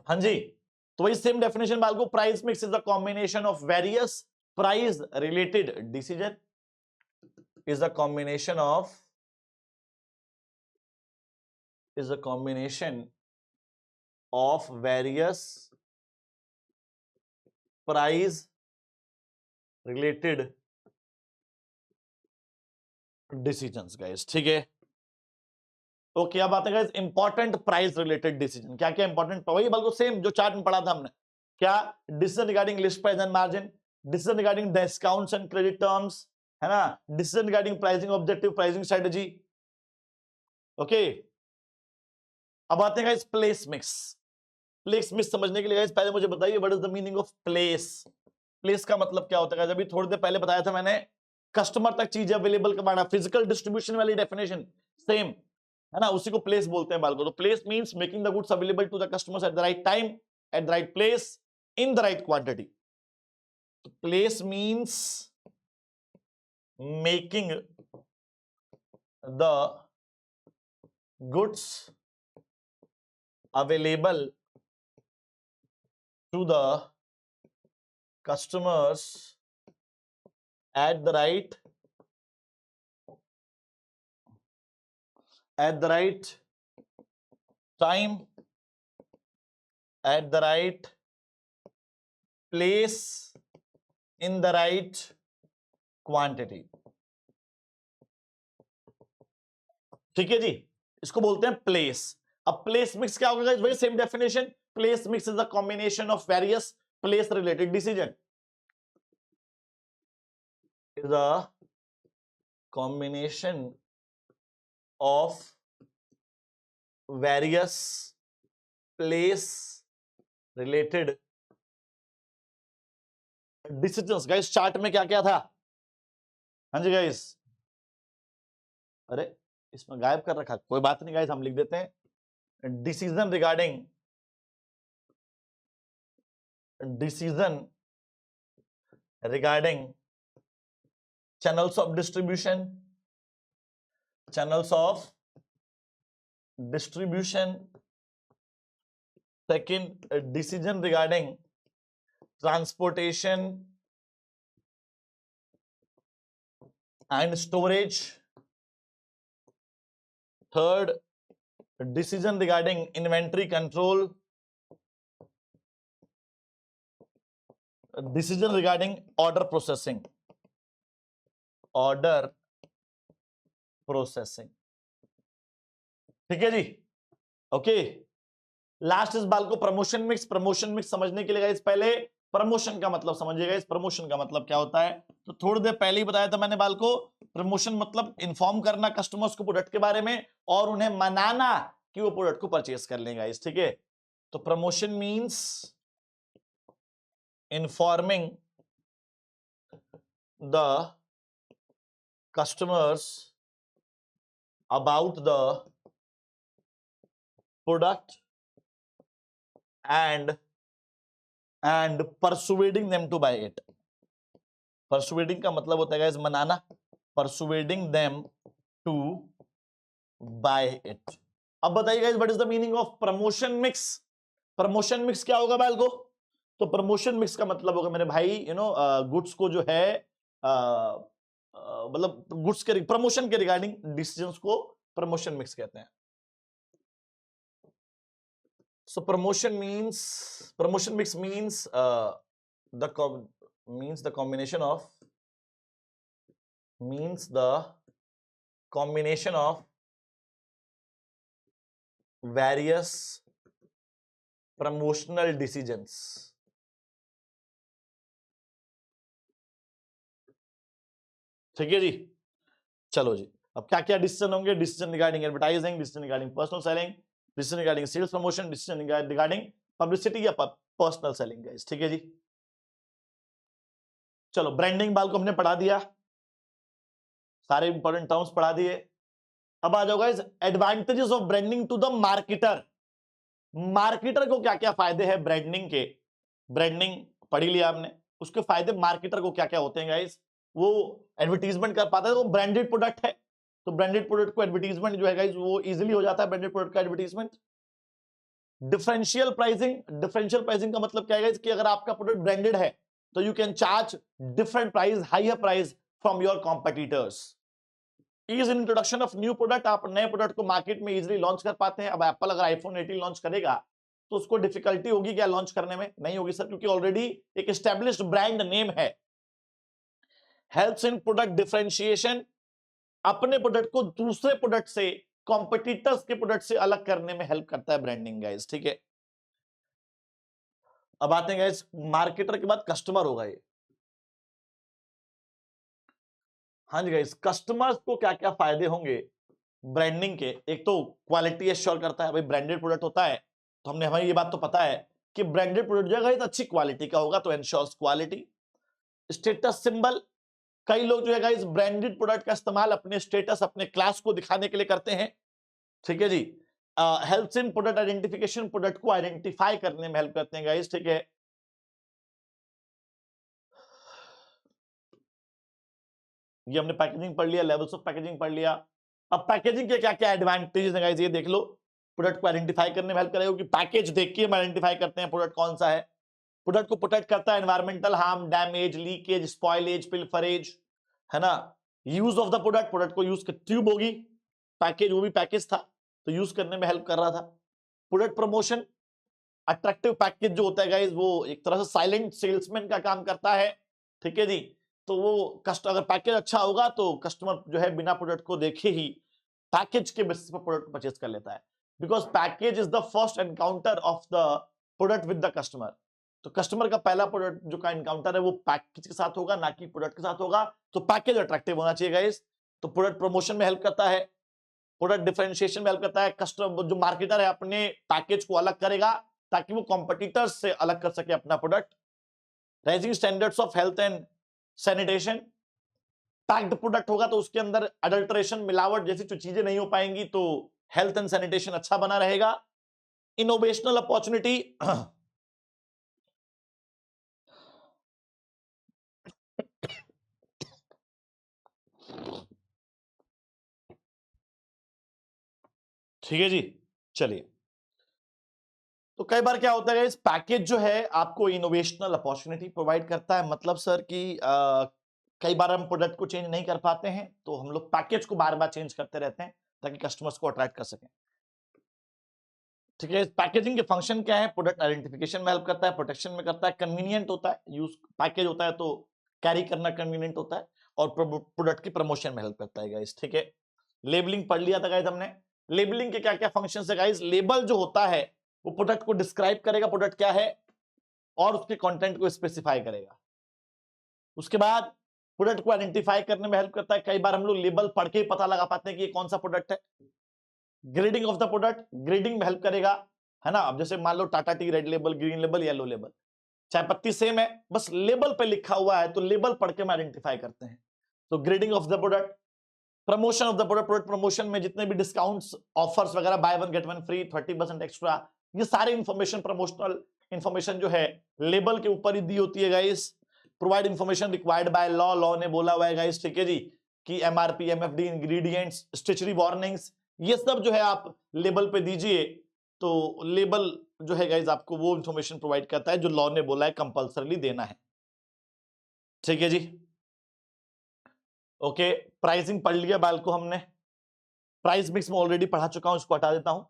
हाँ जी, तो वही same definition BALCO. Price mix is the combination of various price related decision, is a combination of various price related decisions guys। ठीक है, okay. अब आते हैं guys important price related decision. क्या क्या इंपॉर्टेंट? वही बिल्कुल सेम जो चार्ट में पढ़ा था हमने। क्या? Decision regarding list price and margin, decision regarding discounts and credit terms, है ना, decision regarding pricing objective, pricing strategy. Okay, अब आते हैं guys place mix. Place mix समझने के लिए गाइस पहले मुझे बताइए what is the meaning of place. Place का मतलब क्या होता है? अभी थोड़ी देर पहले बताया था मैंने, कस्टमर तक चीजें अवेलेबल करवाना, फिजिकल डिस्ट्रीब्यूशन वाली डेफिनेशन सेम है ना, उसी को प्लेस बोलते हैं बालको। तो place means making the goods available to the customers at the right time, at the right place, in the right quantity. Place means making the goods available to the customers at the right time, at the right place, in the right quantity। ठीक है जी, इसको बोलते हैं place. अब place mix क्या होगा? वही same definition. Place mix is the combination of various place related decision, is the combination of various place related decisions. Guys chart में क्या क्या था? हाँ जी गाइस, अरे इसमें गायब कर रखा, कोई बात नहीं गाइस, हम लिख देते हैं। decision regarding channels of distribution, second decision regarding transportation and storage, third decision regarding inventory control, decision regarding order processing। ठीक है जी, ओके। लास्ट इस बाल को प्रमोशन मिक्स। प्रमोशन मिक्स समझने के लिए गाइस पहले प्रमोशन का मतलब समझिएगा। इस प्रमोशन का मतलब क्या होता है, तो थोड़ी देर पहले ही बताया था मैंने बाल को। प्रमोशन मतलब इन्फॉर्म करना कस्टमर्स को प्रोडक्ट के बारे में और उन्हें मनाना कि वो प्रोडक्ट को परचेस कर लेंगे गाइस। ठीक है, तो promotion means informing the customers about the product and persuading them to buy it। persuading का मतलब होता है गाइस मनाना, persuading them to buy it। अब बताइए guys what is the meaning of promotion mix. Promotion mix क्या होगा बाल को? तो प्रमोशन मिक्स का मतलब होगा मेरे भाई गुड्स को जो है मतलब गुड्स के प्रमोशन के रिगार्डिंग डिसीजंस को प्रमोशन मिक्स कहते हैं। So promotion mix means the combination of various promotional decisions। ठीक है जी, चलो जी। अब क्या क्या डिसीजन होंगे? Decision regarding advertising, decision regarding personal selling, decision regarding sales promotion, decision regarding publicity या पर्सनल सेलिंग गाइस। ठीक है जी, चलो ब्रांडिंग बाल को हमने पढ़ा दिया, सारे इंपॉर्टेंट टर्म्स पढ़ा दिए। अब आ जाओ guys advantages of branding to the marketer. Marketer को क्या क्या फायदे हैं ब्रांडिंग के? ब्रांडिंग पढ़ी लिया आपने, उसके फायदे मार्केटर को क्या क्या होते हैं गाइस? वो एडवर्टीजमेंट कर पाता है, तो ब्रांडेड प्रोडक्ट है, तो ब्रांडेड प्रोडक्ट को एडवर्टीजमेंट जो है गाइस वो इजीली हो जाता है, ब्रांडेड प्रोडक्ट का एडवर्टीजमेंट। डिफरेंशियल प्राइसिंग का मतलब क्या है गाइस कि अगर आपका प्रोडक्ट ब्रांडेड है तो you can charge different price, higher price from your competitors. Ease in introduction of new product, आप नए प्रोडक्ट को मार्केट में इजीली लॉन्च कर पाते हैं। अब एप्पल अगर आईफोन 18 लॉन्च करेगा तो उसको डिफिकल्टी होगी क्या लॉन्च करने में? नहीं होगी सर, क्योंकि ऑलरेडी एक एस्टेब्लिश्ड ब्रांड नेम है। हेल्प्स इन प्रोडक्ट डिफरेंशिएशन, अपने प्रोडक्ट को दूसरे प्रोडक्ट से, कॉम्पिटिटर्स के प्रोडक्ट से अलग करने में हेल्प करता है ब्रांडिंग गाइस, ठीक है। अब आते हैं गाइस मार्केटर के बाद कस्टमर होगा ये। हाँ जी गाइस, कस्टमर्स को क्या क्या फायदे होंगे ब्रांडिंग के? एक तो क्वालिटी एश्योर करता है, भाई ब्रांडेड प्रोडक्ट होता है तो हमने, हमें ये बात तो पता है कि ब्रांडेड प्रोडक्ट जो है अच्छी क्वालिटी का होगा, तो एंश्योर्स क्वालिटी। स्टेटस सिंबल, कई लोग जो है गाइस ब्रांडेड प्रोडक्ट का इस्तेमाल अपने स्टेटस, अपने क्लास को दिखाने के लिए करते हैं, ठीक है जी। Helps in product identification, product को आइडेंटिफाई करने में हेल्प करते हैं गाइस, ठीक है। ये हमने पैकेजिंग पढ़ लिया, लेवल्स ऑफ पैकेजिंग पढ़ लिया। अब पैकेजिंग के क्या क्या एडवांटेजेस हैं गाइस ये देख लो। प्रोडक्ट को आइडेंटिफाई करने में हेल्प करेगा, क्योंकि पैकेज देख के हम आइडेंटिफाई करते हैं प्रोडक्ट कौन सा है। प्रोडक्ट को प्रोटेक्ट करता है environmental harm, damage, leakage, spoilage, pilferage, है ना। Use of the product, product को यूज, ट्यूब होगी, पैकेज, वो भी पैकेज था तो यूज करने में हेल्प कर रहा था। प्रोडक्ट प्रमोशन, अट्रैक्टिव पैकेज जो होता है गाइस वो एक तरह से साइलेंट सेल्समैन का काम करता है, ठीक है जी। तो वो अगर पैकेज अच्छा होगा तो कस्टमर जो है बिना प्रोडक्ट को देखे ही पैकेज के बेसिस पर प्रोडक्ट परचेज कर लेता है, because package is the first encounter of the product with the customer. तो कस्टमर का पहला प्रोडक्ट जो का एनकाउंटर है वो पैकेज के साथ होगा, ना कि प्रोडक्ट के साथ होगा, तो पैकेज अट्रैक्टिव होना चाहिए गाइस। तो प्रोडक्ट प्रमोशन में हेल्प करता है, प्रोडक्ट डिफरेंशिएशन में हेल्प करता है। कस्टमर जो मार्केटर है अपने पैकेज को अलग करेगा ताकि वो कॉम्पिटिटर्स से अलग कर सके अपना product. Rising standards of health and sanitation, packed product होगा तो उसके अंदर अडल्ट्रेशन, मिलावट जैसी जो चीजें नहीं हो पाएंगी, तो हेल्थ एंड सैनिटेशन अच्छा बना रहेगा। इनोवेशनल अपॉर्चुनिटी, ठीक है जी। चलिए, तो कई बार क्या होता है इस पैकेज जो है आपको इनोवेशनल अपॉर्चुनिटी प्रोवाइड करता है, मतलब सर कि कई बार हम प्रोडक्ट को चेंज नहीं कर पाते हैं तो हम लोग पैकेज को बार बार चेंज करते रहते हैं ताकि कस्टमर्स को अट्रैक्ट कर सकें, ठीक है। पैकेजिंग के फंक्शन क्या है? प्रोडक्ट आइडेंटिफिकेशन में हेल्प करता है, प्रोटेक्शन में करता है, कन्वीनियंट होता है, यूज पैकेज होता है तो कैरी करना कन्वीनियंट होता है, और प्रोडक्ट की प्रमोशन में हेल्प करता है गाइस, ठीक है। लेबलिंग पढ़ लिया था गाइस हमने। लेबलिंग के क्या क्या फंक्शंस है गाइस? लेबल जो होता है वो प्रोडक्ट को डिस्क्राइब करेगा, प्रोडक्ट क्या है, और उसके कंटेंट को स्पेसिफाई करेगा। उसके बाद प्रोडक्ट को आइडेंटिफाई करने में हेल्प करता है। कई बार हम लोग लेबल पढ़ के ही पता लगा पाते हैं कि ये कौन सा प्रोडक्ट है। Grading of the product, grading में हेल्प करेगा, है ना। अब जैसे मान लो Tata tea red label, green label, yellow label, चाय पत्ती सेम है, बस लेबल पे लिखा हुआ है तो लेबल पढ़ के हम आइडेंटिफाई करते हैं। तो grading of the product, promotion of the product, product promotion में जितने भी डिस्काउंट्स, ऑफर्स वगैरह, by one get one free, 30% extra, ये सारे इंफॉर्मेशन, प्रमोशनल इंफॉर्मेशन जो है लेबल के ऊपर ही दी होती है guys. Provide information required by law, law ने बोला हुआ है गाइस, ठीक है जी, कि MRP, MFD, ingredients, statutory warnings, ये सब जो है आप लेबल पे दीजिए। तो लेबल जो है गाइस आपको वो इंफॉर्मेशन प्रोवाइड करता है जो लॉ ने बोला है कंपल्सरली देना है, ठीक है जी। ओके, प्राइसिंग पढ़ लिया बाल को हमने। प्राइस मिक्स में ऑलरेडी पढ़ा चुका हूं, इसको हटा देता हूं।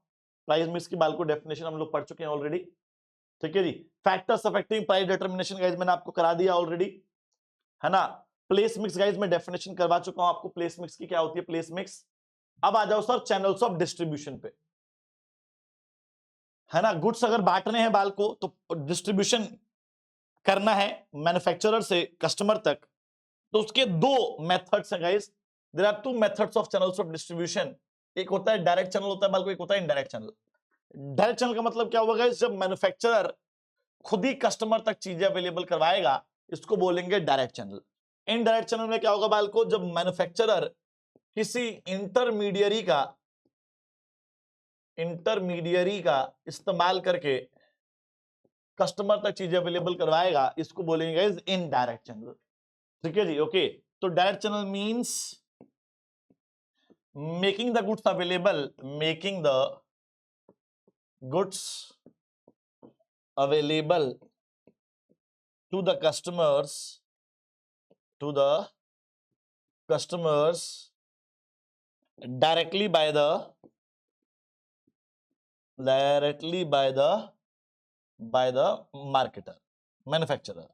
प्राइस मिक्स की बाल को डेफिनेशन हम लोग पढ़ चुके हैं ऑलरेडी, ठीक है जी। Factors affecting price determination guys मैंने आपको करा दिया ऑलरेडी, है ना। प्लेस मिक्स गाइस मैं डेफिनेशन करवा चुका हूं आपको, प्लेस मिक्स की क्या होती है प्लेस मिक्स। अब आ जाओ सर चैनल्स ऑफ डिस्ट्रीब्यूशन पे, है ना। गुड्स अगर बांटने हैं बाल को तो डिस्ट्रीब्यूशन करना है मैन्युफैक्चरर से कस्टमर तक, तो उसके दो मेथड्स हैं guys. There are two methods of channels of distribution. एक होता है डायरेक्ट चैनल होता है बाल को, एक होता है इनडायरेक्ट चैनल। डायरेक्ट चैनल का मतलब क्या होगा गाइस? जब मैन्युफैक्चरर खुद ही कस्टमर तक चीजें अवेलेबल करवाएगा, इसको बोलेंगे डायरेक्ट चैनल। इनडायरेक्ट चैनल में क्या होगा बाल को? जब मैन्युफैक्चरर किसी इंटरमीडियरी का इस्तेमाल करके कस्टमर तक चीजें अवेलेबल करवाएगा, इसको बोलेंगे गाइस इनडायरेक्ट चैनल, ठीक है जी। ओके, तो direct channel means making the goods available, making the goods available to the customers directly by the marketer, manufacturer.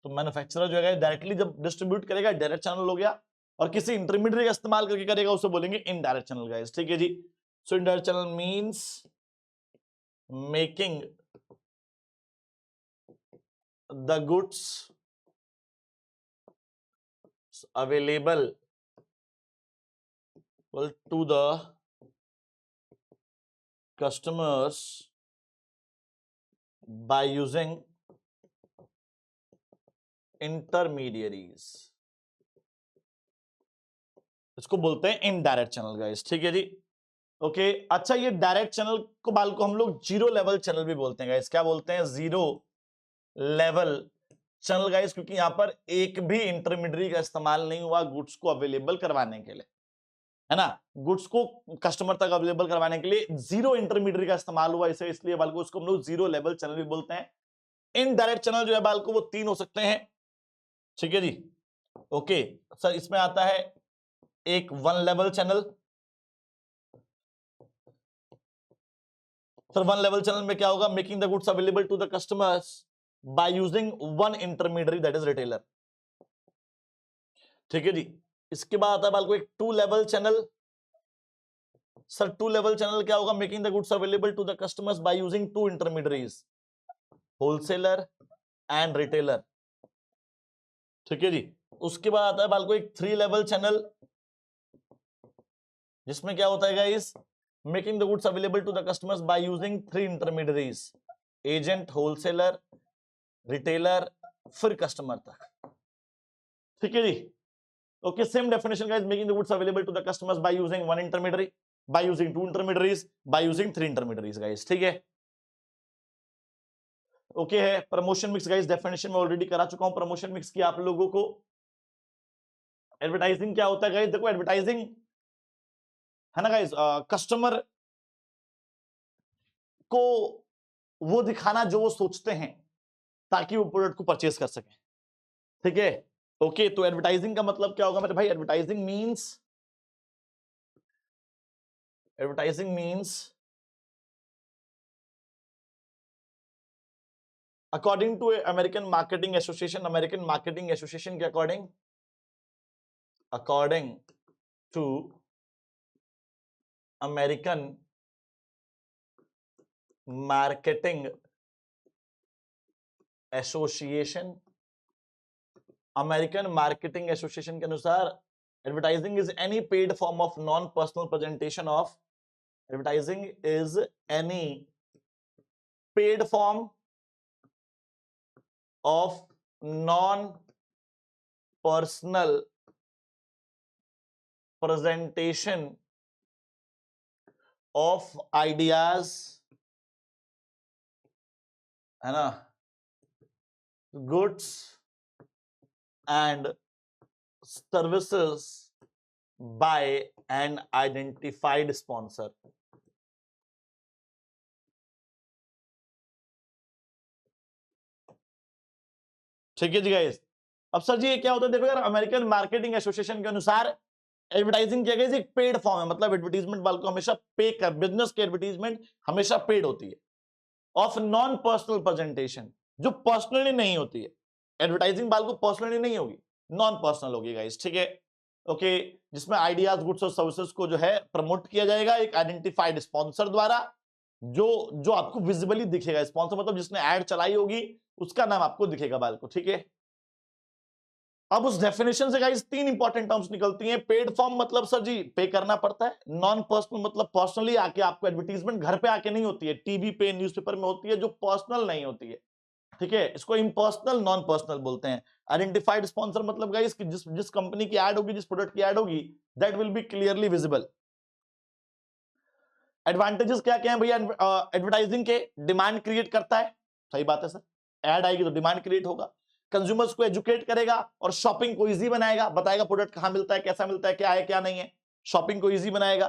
तो मैन्युफैक्चरर जो है डायरेक्टली जब डिस्ट्रीब्यूट करेगा डायरेक्ट चैनल हो गया, और किसी इंटरमीडिएट का इस्तेमाल करके करेगा उसे बोलेंगे इनडायरेक्ट चैनल गाइस। ठीक है जी। So indirect channel means making the goods available to the customers by using intermediaries, इसको बोलते हैं इनडायरेक्ट चैनल गाइस। ठीक है जी। ओके अच्छा, ये डायरेक्ट चैनल को बाल को हम लोग जीरो लेवल चैनल भी बोलते हैं गाइस। क्या बोलते हैं? जीरो लेवल चैनल गाइस, क्योंकि यहां पर एक भी इंटरमीडिएट का इस्तेमाल नहीं हुआ गुड्स को अवेलेबल करवाने के लिए, है ना। गुड्स को कस्टमर तक अवेलेबल करवाने के लिए जीरो इंटरमीडिएट का इस्तेमाल हुआ, इसे इसलिए बाल को उसको हम लोग जीरो लेवल चैनल भी बोलते हैं। इनडायरेक्ट चैनल जो है बाल को वो तीन हो सकते हैं। ठीक है जी। ओके सर, इसमें आता है एक one level channel. Sir one level channel में क्या होगा? Making the goods available to the customers by using one intermediate that is retailer. ठीक है जी। इसके बाद आता है बाल को एक two level channel. Sir two level channel क्या होगा? Making the goods available to the customers by using two intermediates, wholesaler and retailer. ठीक है जी। उसके बाद आता है बाल को एक थ्री लेवल चैनल, जिसमें क्या होता है guys? Making the goods available to the customers by using three intermediates, agent, wholesaler, retailer, फिर कस्टमर तक। ठीक है जी। Okay same definition guys, making the goods available to the customers by using one intermediate, by using two intermediates, by using three intermediates guys. ठीक है। Okay है। Promotion mix guys, definition में already करा चुका हूं प्रमोशन मिक्स की आप लोगों को। एडवर्टाइजिंग क्या होता है गाइस? देखो एडवर्टाइजिंग है ना गाइस, कस्टमर को वो दिखाना जो वो सोचते हैं ताकि वो प्रोडक्ट को परचेस कर सके। ठीक है। ओके तो एडवर्टाइजिंग का मतलब क्या होगा मेरे भाई? Advertising means according to American Marketing Association के according to American Marketing Association, American Marketing Association के अनुसार advertising is any paid form of non personal presentation of, advertising is any paid form of non personal presentation of ideas, है ना, goods and services by an identified sponsor। ठीक है जी guys. अब sir जी ये क्या होता है? देखो यार, अमेरिकन मार्केटिंग एसोसिएशन के अनुसार एडवर्टाइजिंग क्या है? एक पेड फॉर्म है, मतलब एडवर्टीजमेंट वालों को हमेशा पे कर, बिजनेस की एडवर्टीजमेंट हमेशा पेड होती है, ऑफ नॉन पर्सनल प्रेजेंटेशन, जो पर्सनली नहीं होती है। एडवर्टाइजिंग वालों को पर्सनली नहीं होगी, नॉन पर्सनल होगी गाइस। ठीक है। ओके जिसमें आइडियाज, गुड्स और सर्विसेज को जो है प्रमोट किया जाएगा एक आइडेंटिफाइड स्पॉन्सर द्वारा, जो आपको विजिबली दिखेगा। स्पॉन्सर मतलब जिसने एड चलाई होगी उसका नाम आपको दिखेगा बाल को। ठीक है। अब उस डेफिनेशन से गाइस तीन इंपॉर्टेंट टर्म्स निकलती हैं। पेड फॉर्म मतलब सर जी पे करना पड़ता है, नॉन पर्सनल मतलब पर्सनली आके आपको एडवर्टीजमेंट घर पे आके नहीं होती है, टीवी पे न्यूज़पेपर में होती है, जो पर्सनल नहीं होती है। ठीक है। इसको इम्पर्सनल नॉन पर्सनल बोलते हैं। आइडेंटिफाइड स्पॉन्सर मतलब गाइस कि जिस कंपनी की एड होगी, जिस प्रोडक्ट की एड होगी, that will be clearly visible. Advantages क्या क्या है भैया एडवर्टाइजिंग के? डिमांड क्रिएट करता है, सही बात है सर, एड आएगी तो डिमांड क्रिएट होगा। कंज्यूमर्स को एजुकेट करेगा और शॉपिंग को इजी बनाएगा, बताएगा प्रोडक्ट कहां मिलता है, कैसा मिलता है, क्या है क्या नहीं है, शॉपिंग को इजी बनाएगा।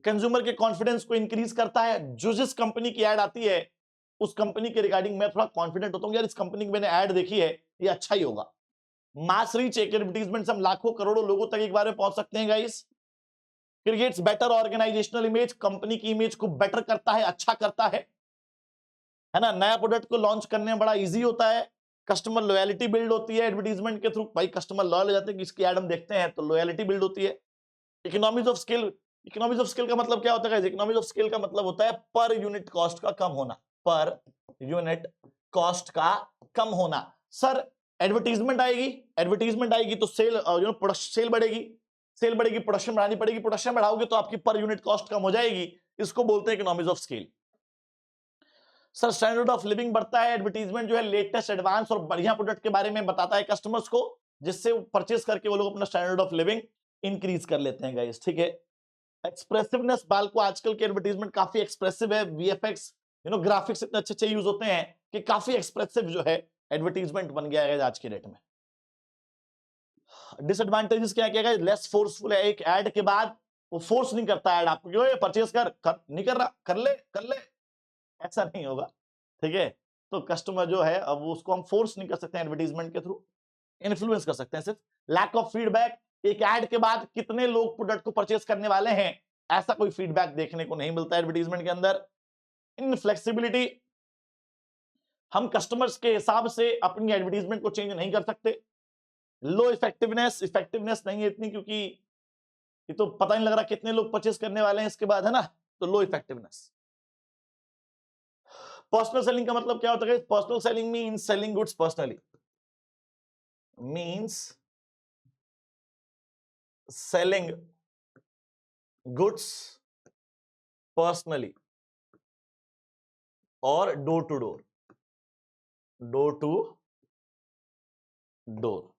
कंज्यूमर के कॉन्फिडेंस को इंक्रीज करता है। जो जिस कंपनी की एड आती है उस कंपनी के रिगार्डिंग मैं थोड़ा कॉन्फिडेंट होता हूं, यार इस कंपनी की मैंने एड देखी है, ये अच्छा ही होगा। मास रीच, एक एडवर्टीजमेंट से हम लाखों करोड़ों लोगों तक एक बार में पहुंच सकते हैं guys. Creates better organisational image, company की इमेज को बेटर करता है, अच्छा करता है ना। नया प्रोडक्ट को लॉन्च करने में बड़ा इजी होता है। कस्टमर लॉयलिटी बिल्ड होती है एडवर्टीजमेंट के थ्रू, भाई कस्टमर लॉयल हो जाते हैं कि इसकी एड हम देखते हैं तो लॉयलिटी बिल्ड होती है। Economies of scale, economies of scale का मतलब क्या होता है? इकोनॉमीज ऑफ स्केल का मतलब होता है पर यूनिट कॉस्ट का कम होना, पर यूनिट कॉस्ट का कम होना। सर एडवर्टीजमेंट आएगी, एडवर्टीजमेंट आएगी तो सेल सेल बढ़ेगी, सेल बढ़ेगी, प्रोडक्शन बढ़ानी पड़ेगी, प्रोडक्शन बढ़ाओगे तो आपकी पर यूनिट कॉस्ट कम हो जाएगी, इसको बोलते हैं economies of scale. Sir standard of living बढ़ता है, एडवर्टीजमेंट जो है लेटेस्ट एडवांस और बढ़िया प्रोडक्ट के बारे में बताता है कस्टमर्स को, जिससे परचेस करके वो लोग अपना स्टैंडर्ड ऑफ लिविंग इंक्रीज कर लेते हैं गाइस, ठीक है। एक्सप्रेसिवनेस, बाल को आजकल के एडवर्टीजमेंट काफी एक्सप्रेसिव है, वीएफएक्स ग्राफिक्स इतने अच्छे अच्छे यूज होते हैं कि काफी एक्सप्रेसिव जो है एडवर्टीजमेंट बन गया है आज के डेट में। डिसएडवांटेजेस क्या क्या है? लेस फोर्सफुल है, एक ऐड के बाद वो फोर्स नहीं करता ऐड आपको, क्यों परचेस नहीं कर रहा, कर ले, ऐसा नहीं होगा, ठीक है। तो कस्टमर जो है अब उसको हम फोर्स नहीं कर सकते एडवर्टीजमेंट के थ्रू, इन्फ्लुएंस कर सकते हैं सिर्फ। लैक ऑफ फीडबैक, एक ऐड के बाद कितने लोग प्रोडक्ट को परचेस करने वाले हैं, ऐसा कोई फीडबैक देखने को नहीं मिलता एडवर्टीजमेंट के अंदर। इनफ्लेक्सिबिलिटी, हम कस्टमर्स के हिसाब से अपनी एडवर्टीजमेंट को चेंज नहीं कर सकते। लो इफेक्टिवनेस, इफेक्टिवनेस नहीं है इतनी, क्योंकि ये तो पता नहीं लग रहा कितने लोग परचेस करने वाले हैं इसके बाद, है ना, तो लो इफेक्टिवनेस। पर्सनल सेलिंग का मतलब क्या होता है? Personal selling means selling goods personally, means selling goods personally और door to door, door to door,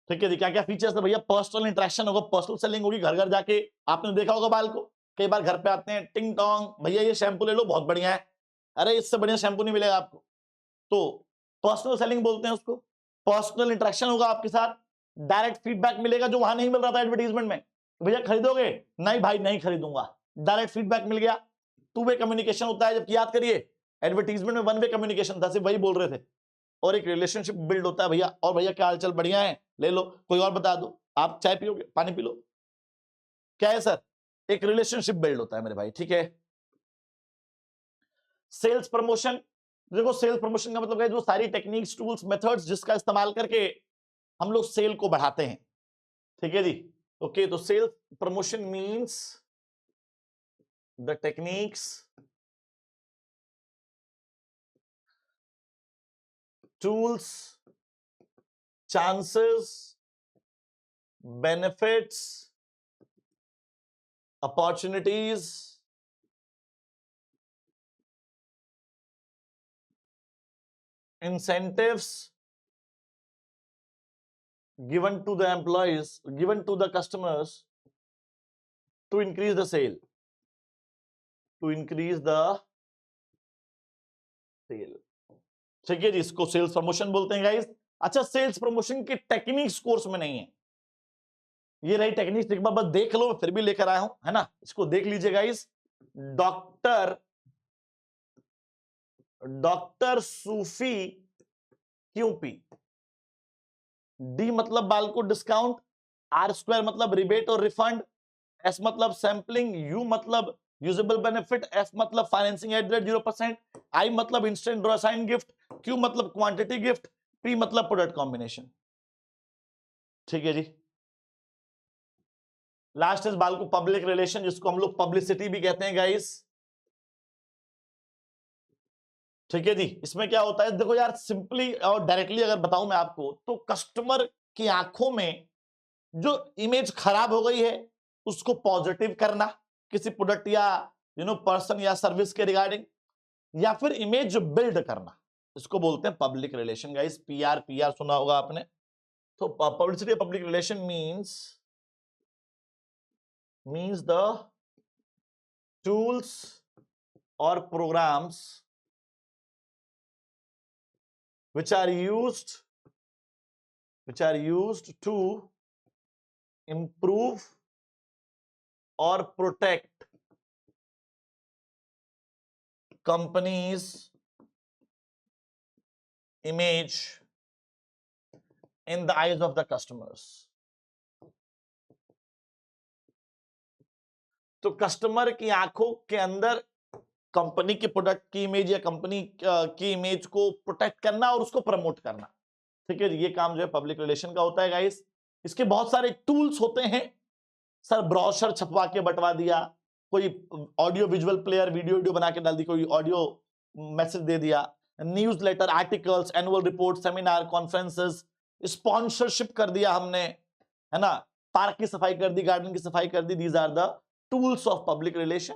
ठीक है जी। क्या क्या फीचर्स है भैया? पर्सनल इंटरेक्शन होगा, पर्सनल सेलिंग होगी, घर घर जाके आपने देखा होगा बाल को, कई बार घर पे आते हैं, टिंग टोंग, भैया ये शैम्पू ले लो बहुत बढ़िया है, अरे इससे बढ़िया शैम्पू नहीं मिलेगा आपको, तो पर्सनल सेलिंग बोलते हैं उसको। पर्सनल इंटरेक्शन होगा आपके साथ, डायरेक्ट फीडबैक मिलेगा जो वहां नहीं मिल रहा था एडवर्टीजमेंट में। भैया खरीदोगे? नहीं भाई नहीं खरीदूंगा, डायरेक्ट फीडबैक मिल गया। टू वे कम्युनिकेशन होता है, जबकि याद करिए एडवर्टीजमेंट में वन वे कम्युनिकेशन था, सिर्फ वही बोल रहे थे, और एक रिलेशनशिप बिल्ड होता है। भैया और भैया क्या हालचाल, बढ़िया है, ले लो, कोई और बता दो, आप चाय पियोगे, पानी पी लो, क्या है सर, एक रिलेशनशिप बिल्ड होता है मेरे भाई, ठीक है। सेल्स प्रमोशन, देखो सेल्स प्रमोशन का मतलब है जो सारी टेक्निक्स, टूल्स, मेथड्स जिसका इस्तेमाल करके हम लोग सेल को बढ़ाते हैं, ठीक है जी। ओके, तो sales promotion means the techniques, tools, chances, benefits, opportunities, incentives given to the employees, given to the customers to increase the sale, to increase the sale, ठीक है जी। इसको सेल्स प्रमोशन बोलते हैं गाइस। अच्छा, सेल्स प्रमोशन की techniques course में नहीं है, ये रही टेक्निक्स, एक बार बस देख लो, फिर भी लेकर आया हूं, है ना, इसको देख लीजिए गाइस। डॉक्टर डॉक्टर सूफी क्यों पी? डी मतलब बाल को डिस्काउंट, आर स्क्वायर मतलब रिबेट और रिफंड, एस मतलब सैंपलिंग, यू मतलब यूजेबल बेनिफिट, एफ मतलब फाइनेंसिंग एट 0%, आई मतलब instant draw sign gift, Q मतलब क्वांटिटी गिफ्ट, पी मतलब प्रोडक्ट कॉम्बिनेशन, ठीक है जी। लास्ट इज बाल को पब्लिक रिलेशन, जिसको हम लोग पब्लिसिटी भी कहते हैं गाइस, ठीक है जी। इसमें क्या होता है, देखो यार सिंपली और डायरेक्टली अगर बताऊं मैं आपको, तो कस्टमर की आंखों में जो इमेज खराब हो गई है उसको पॉजिटिव करना, किसी प्रोडक्ट या पर्सन या सर्विस के रिगार्डिंग, या फिर इमेज बिल्ड करना, इसको बोलते हैं public relation guys. PR, PR सुना होगा आपने, तो publicity public relation means the tools और programmes which are used to improve or protect companies image in the eyes of the customers. तो कस्टमर की आंखों के अंदर कंपनी के प्रोडक्ट की इमेज या कंपनी की इमेज को प्रोटेक्ट करना और उसको प्रमोट करना, ठीक है। ये काम जो है पब्लिक रिलेशन का होता है गाइस। इसके बहुत सारे टूल्स होते हैं सर, ब्रोशर छपवा के बंटवा दिया, कोई ऑडियो विजुअल प्लेयर वीडियो बना के डाल दी, कोई ऑडियो मैसेज दे दिया, newsletter, articles, annual report, seminar, conferences, sponsorship कर दिया हमने, है ना, पार्क की सफाई कर दी, गार्डन की सफाई कर दी। These are the tools of public relation.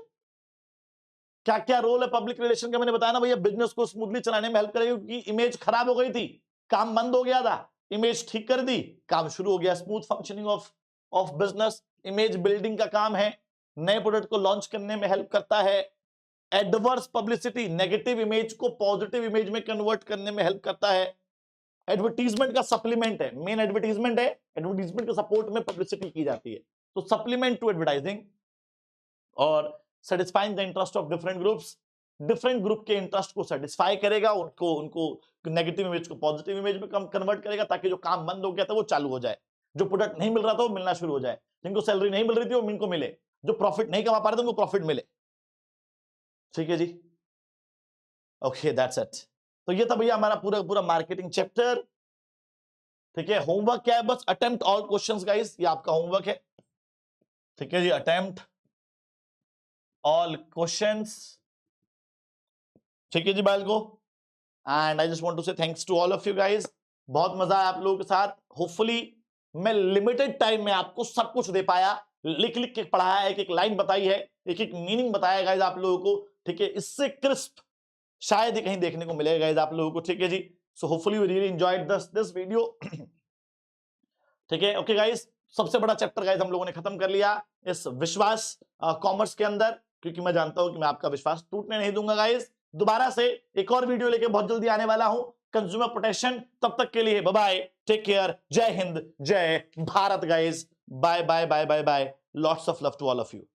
क्या क्या रोल है पब्लिक रिलेशन का, मैंने बताया ना भैया, बिजनेस को स्मूथली चलाने में हेल्प करेगी, क्योंकि इमेज खराब हो गई थी, काम बंद हो गया था, इमेज ठीक कर दी, काम शुरू हो गया। Smooth functioning of business, image building का काम है, नए प्रोडक्ट को लॉन्च करने में हेल्प करता है। एडवर्स पब्लिसिटी, नेगेटिव इमेज को पॉजिटिव इमेज में कन्वर्ट करने में हेल्प करता है। एडवर्टीजमेंट का सप्लीमेंट है, मेन एडवर्टीजमेंट है, एडवर्टीजमेंट के सपोर्ट में पब्लिसिटी की जाती है, तो सप्लीमेंट टू एडवर्टाइजिंग। और satisfying the interest of different groups, different group के इंटरेस्ट को सेटिस्फाई करेगा, उनको नेगेटिव इमेज को पॉजिटिव इमेज में कन्वर्ट करेगा, ताकि जो काम बंद हो गया था वो चालू हो जाए, जो प्रोडक्ट नहीं मिल रहा था वो मिलना शुरू हो जाए, जिनको सैलरी नहीं मिल रही थी वो इनको मिले, जो प्रॉफिट नहीं कमा पा रहे थे उनको प्रॉफिट मिले। ठीक है जी, ओके, दैट्स इट। तो ये था भैया हमारा पूरा पूरा मार्केटिंग चैप्टर। ठीक है, होमवर्क क्या है, बस अटेम्प्ट ऑल क्वेश्चंस गाइस, ये आपका होमवर्क है। ठीक है जी, अटेम्प्ट ऑल क्वेश्चंस। ठीक है जी बाल को, and I just want to say thanks to all of you guys. बहुत मजा आया आप लोगों के साथ। होपफुली मैं लिमिटेड टाइम में आपको सब कुछ दे पाया, लिख लिख के पढ़ाया, एक एक लाइन बताई है, एक एक मीनिंग बताया गाइस आप लोगों को। ठीक है, इससे क्रिस्प शायद ही कहीं देखने को मिलेगा गाइस आप लोगों को। ठीक है जी, so hopefully you really enjoyed this video. ठीक है, ओके गाइस, सबसे बड़ा चैप्टर गाइस हम लोगों ने खत्म कर लिया इस विश्वास कॉमर्स के अंदर, क्योंकि मैं जानता हूं कि मैं आपका विश्वास टूटने नहीं दूंगा गाइस। दोबारा से एक और वीडियो लेके बहुत जल्दी आने वाला हूं, कंज्यूमर प्रोटेक्शन। तब तक के लिए बाय बाय, टेक केयर, जय हिंद, जय Bharat guys, bye bye bye bye bye, lots of love to all of you.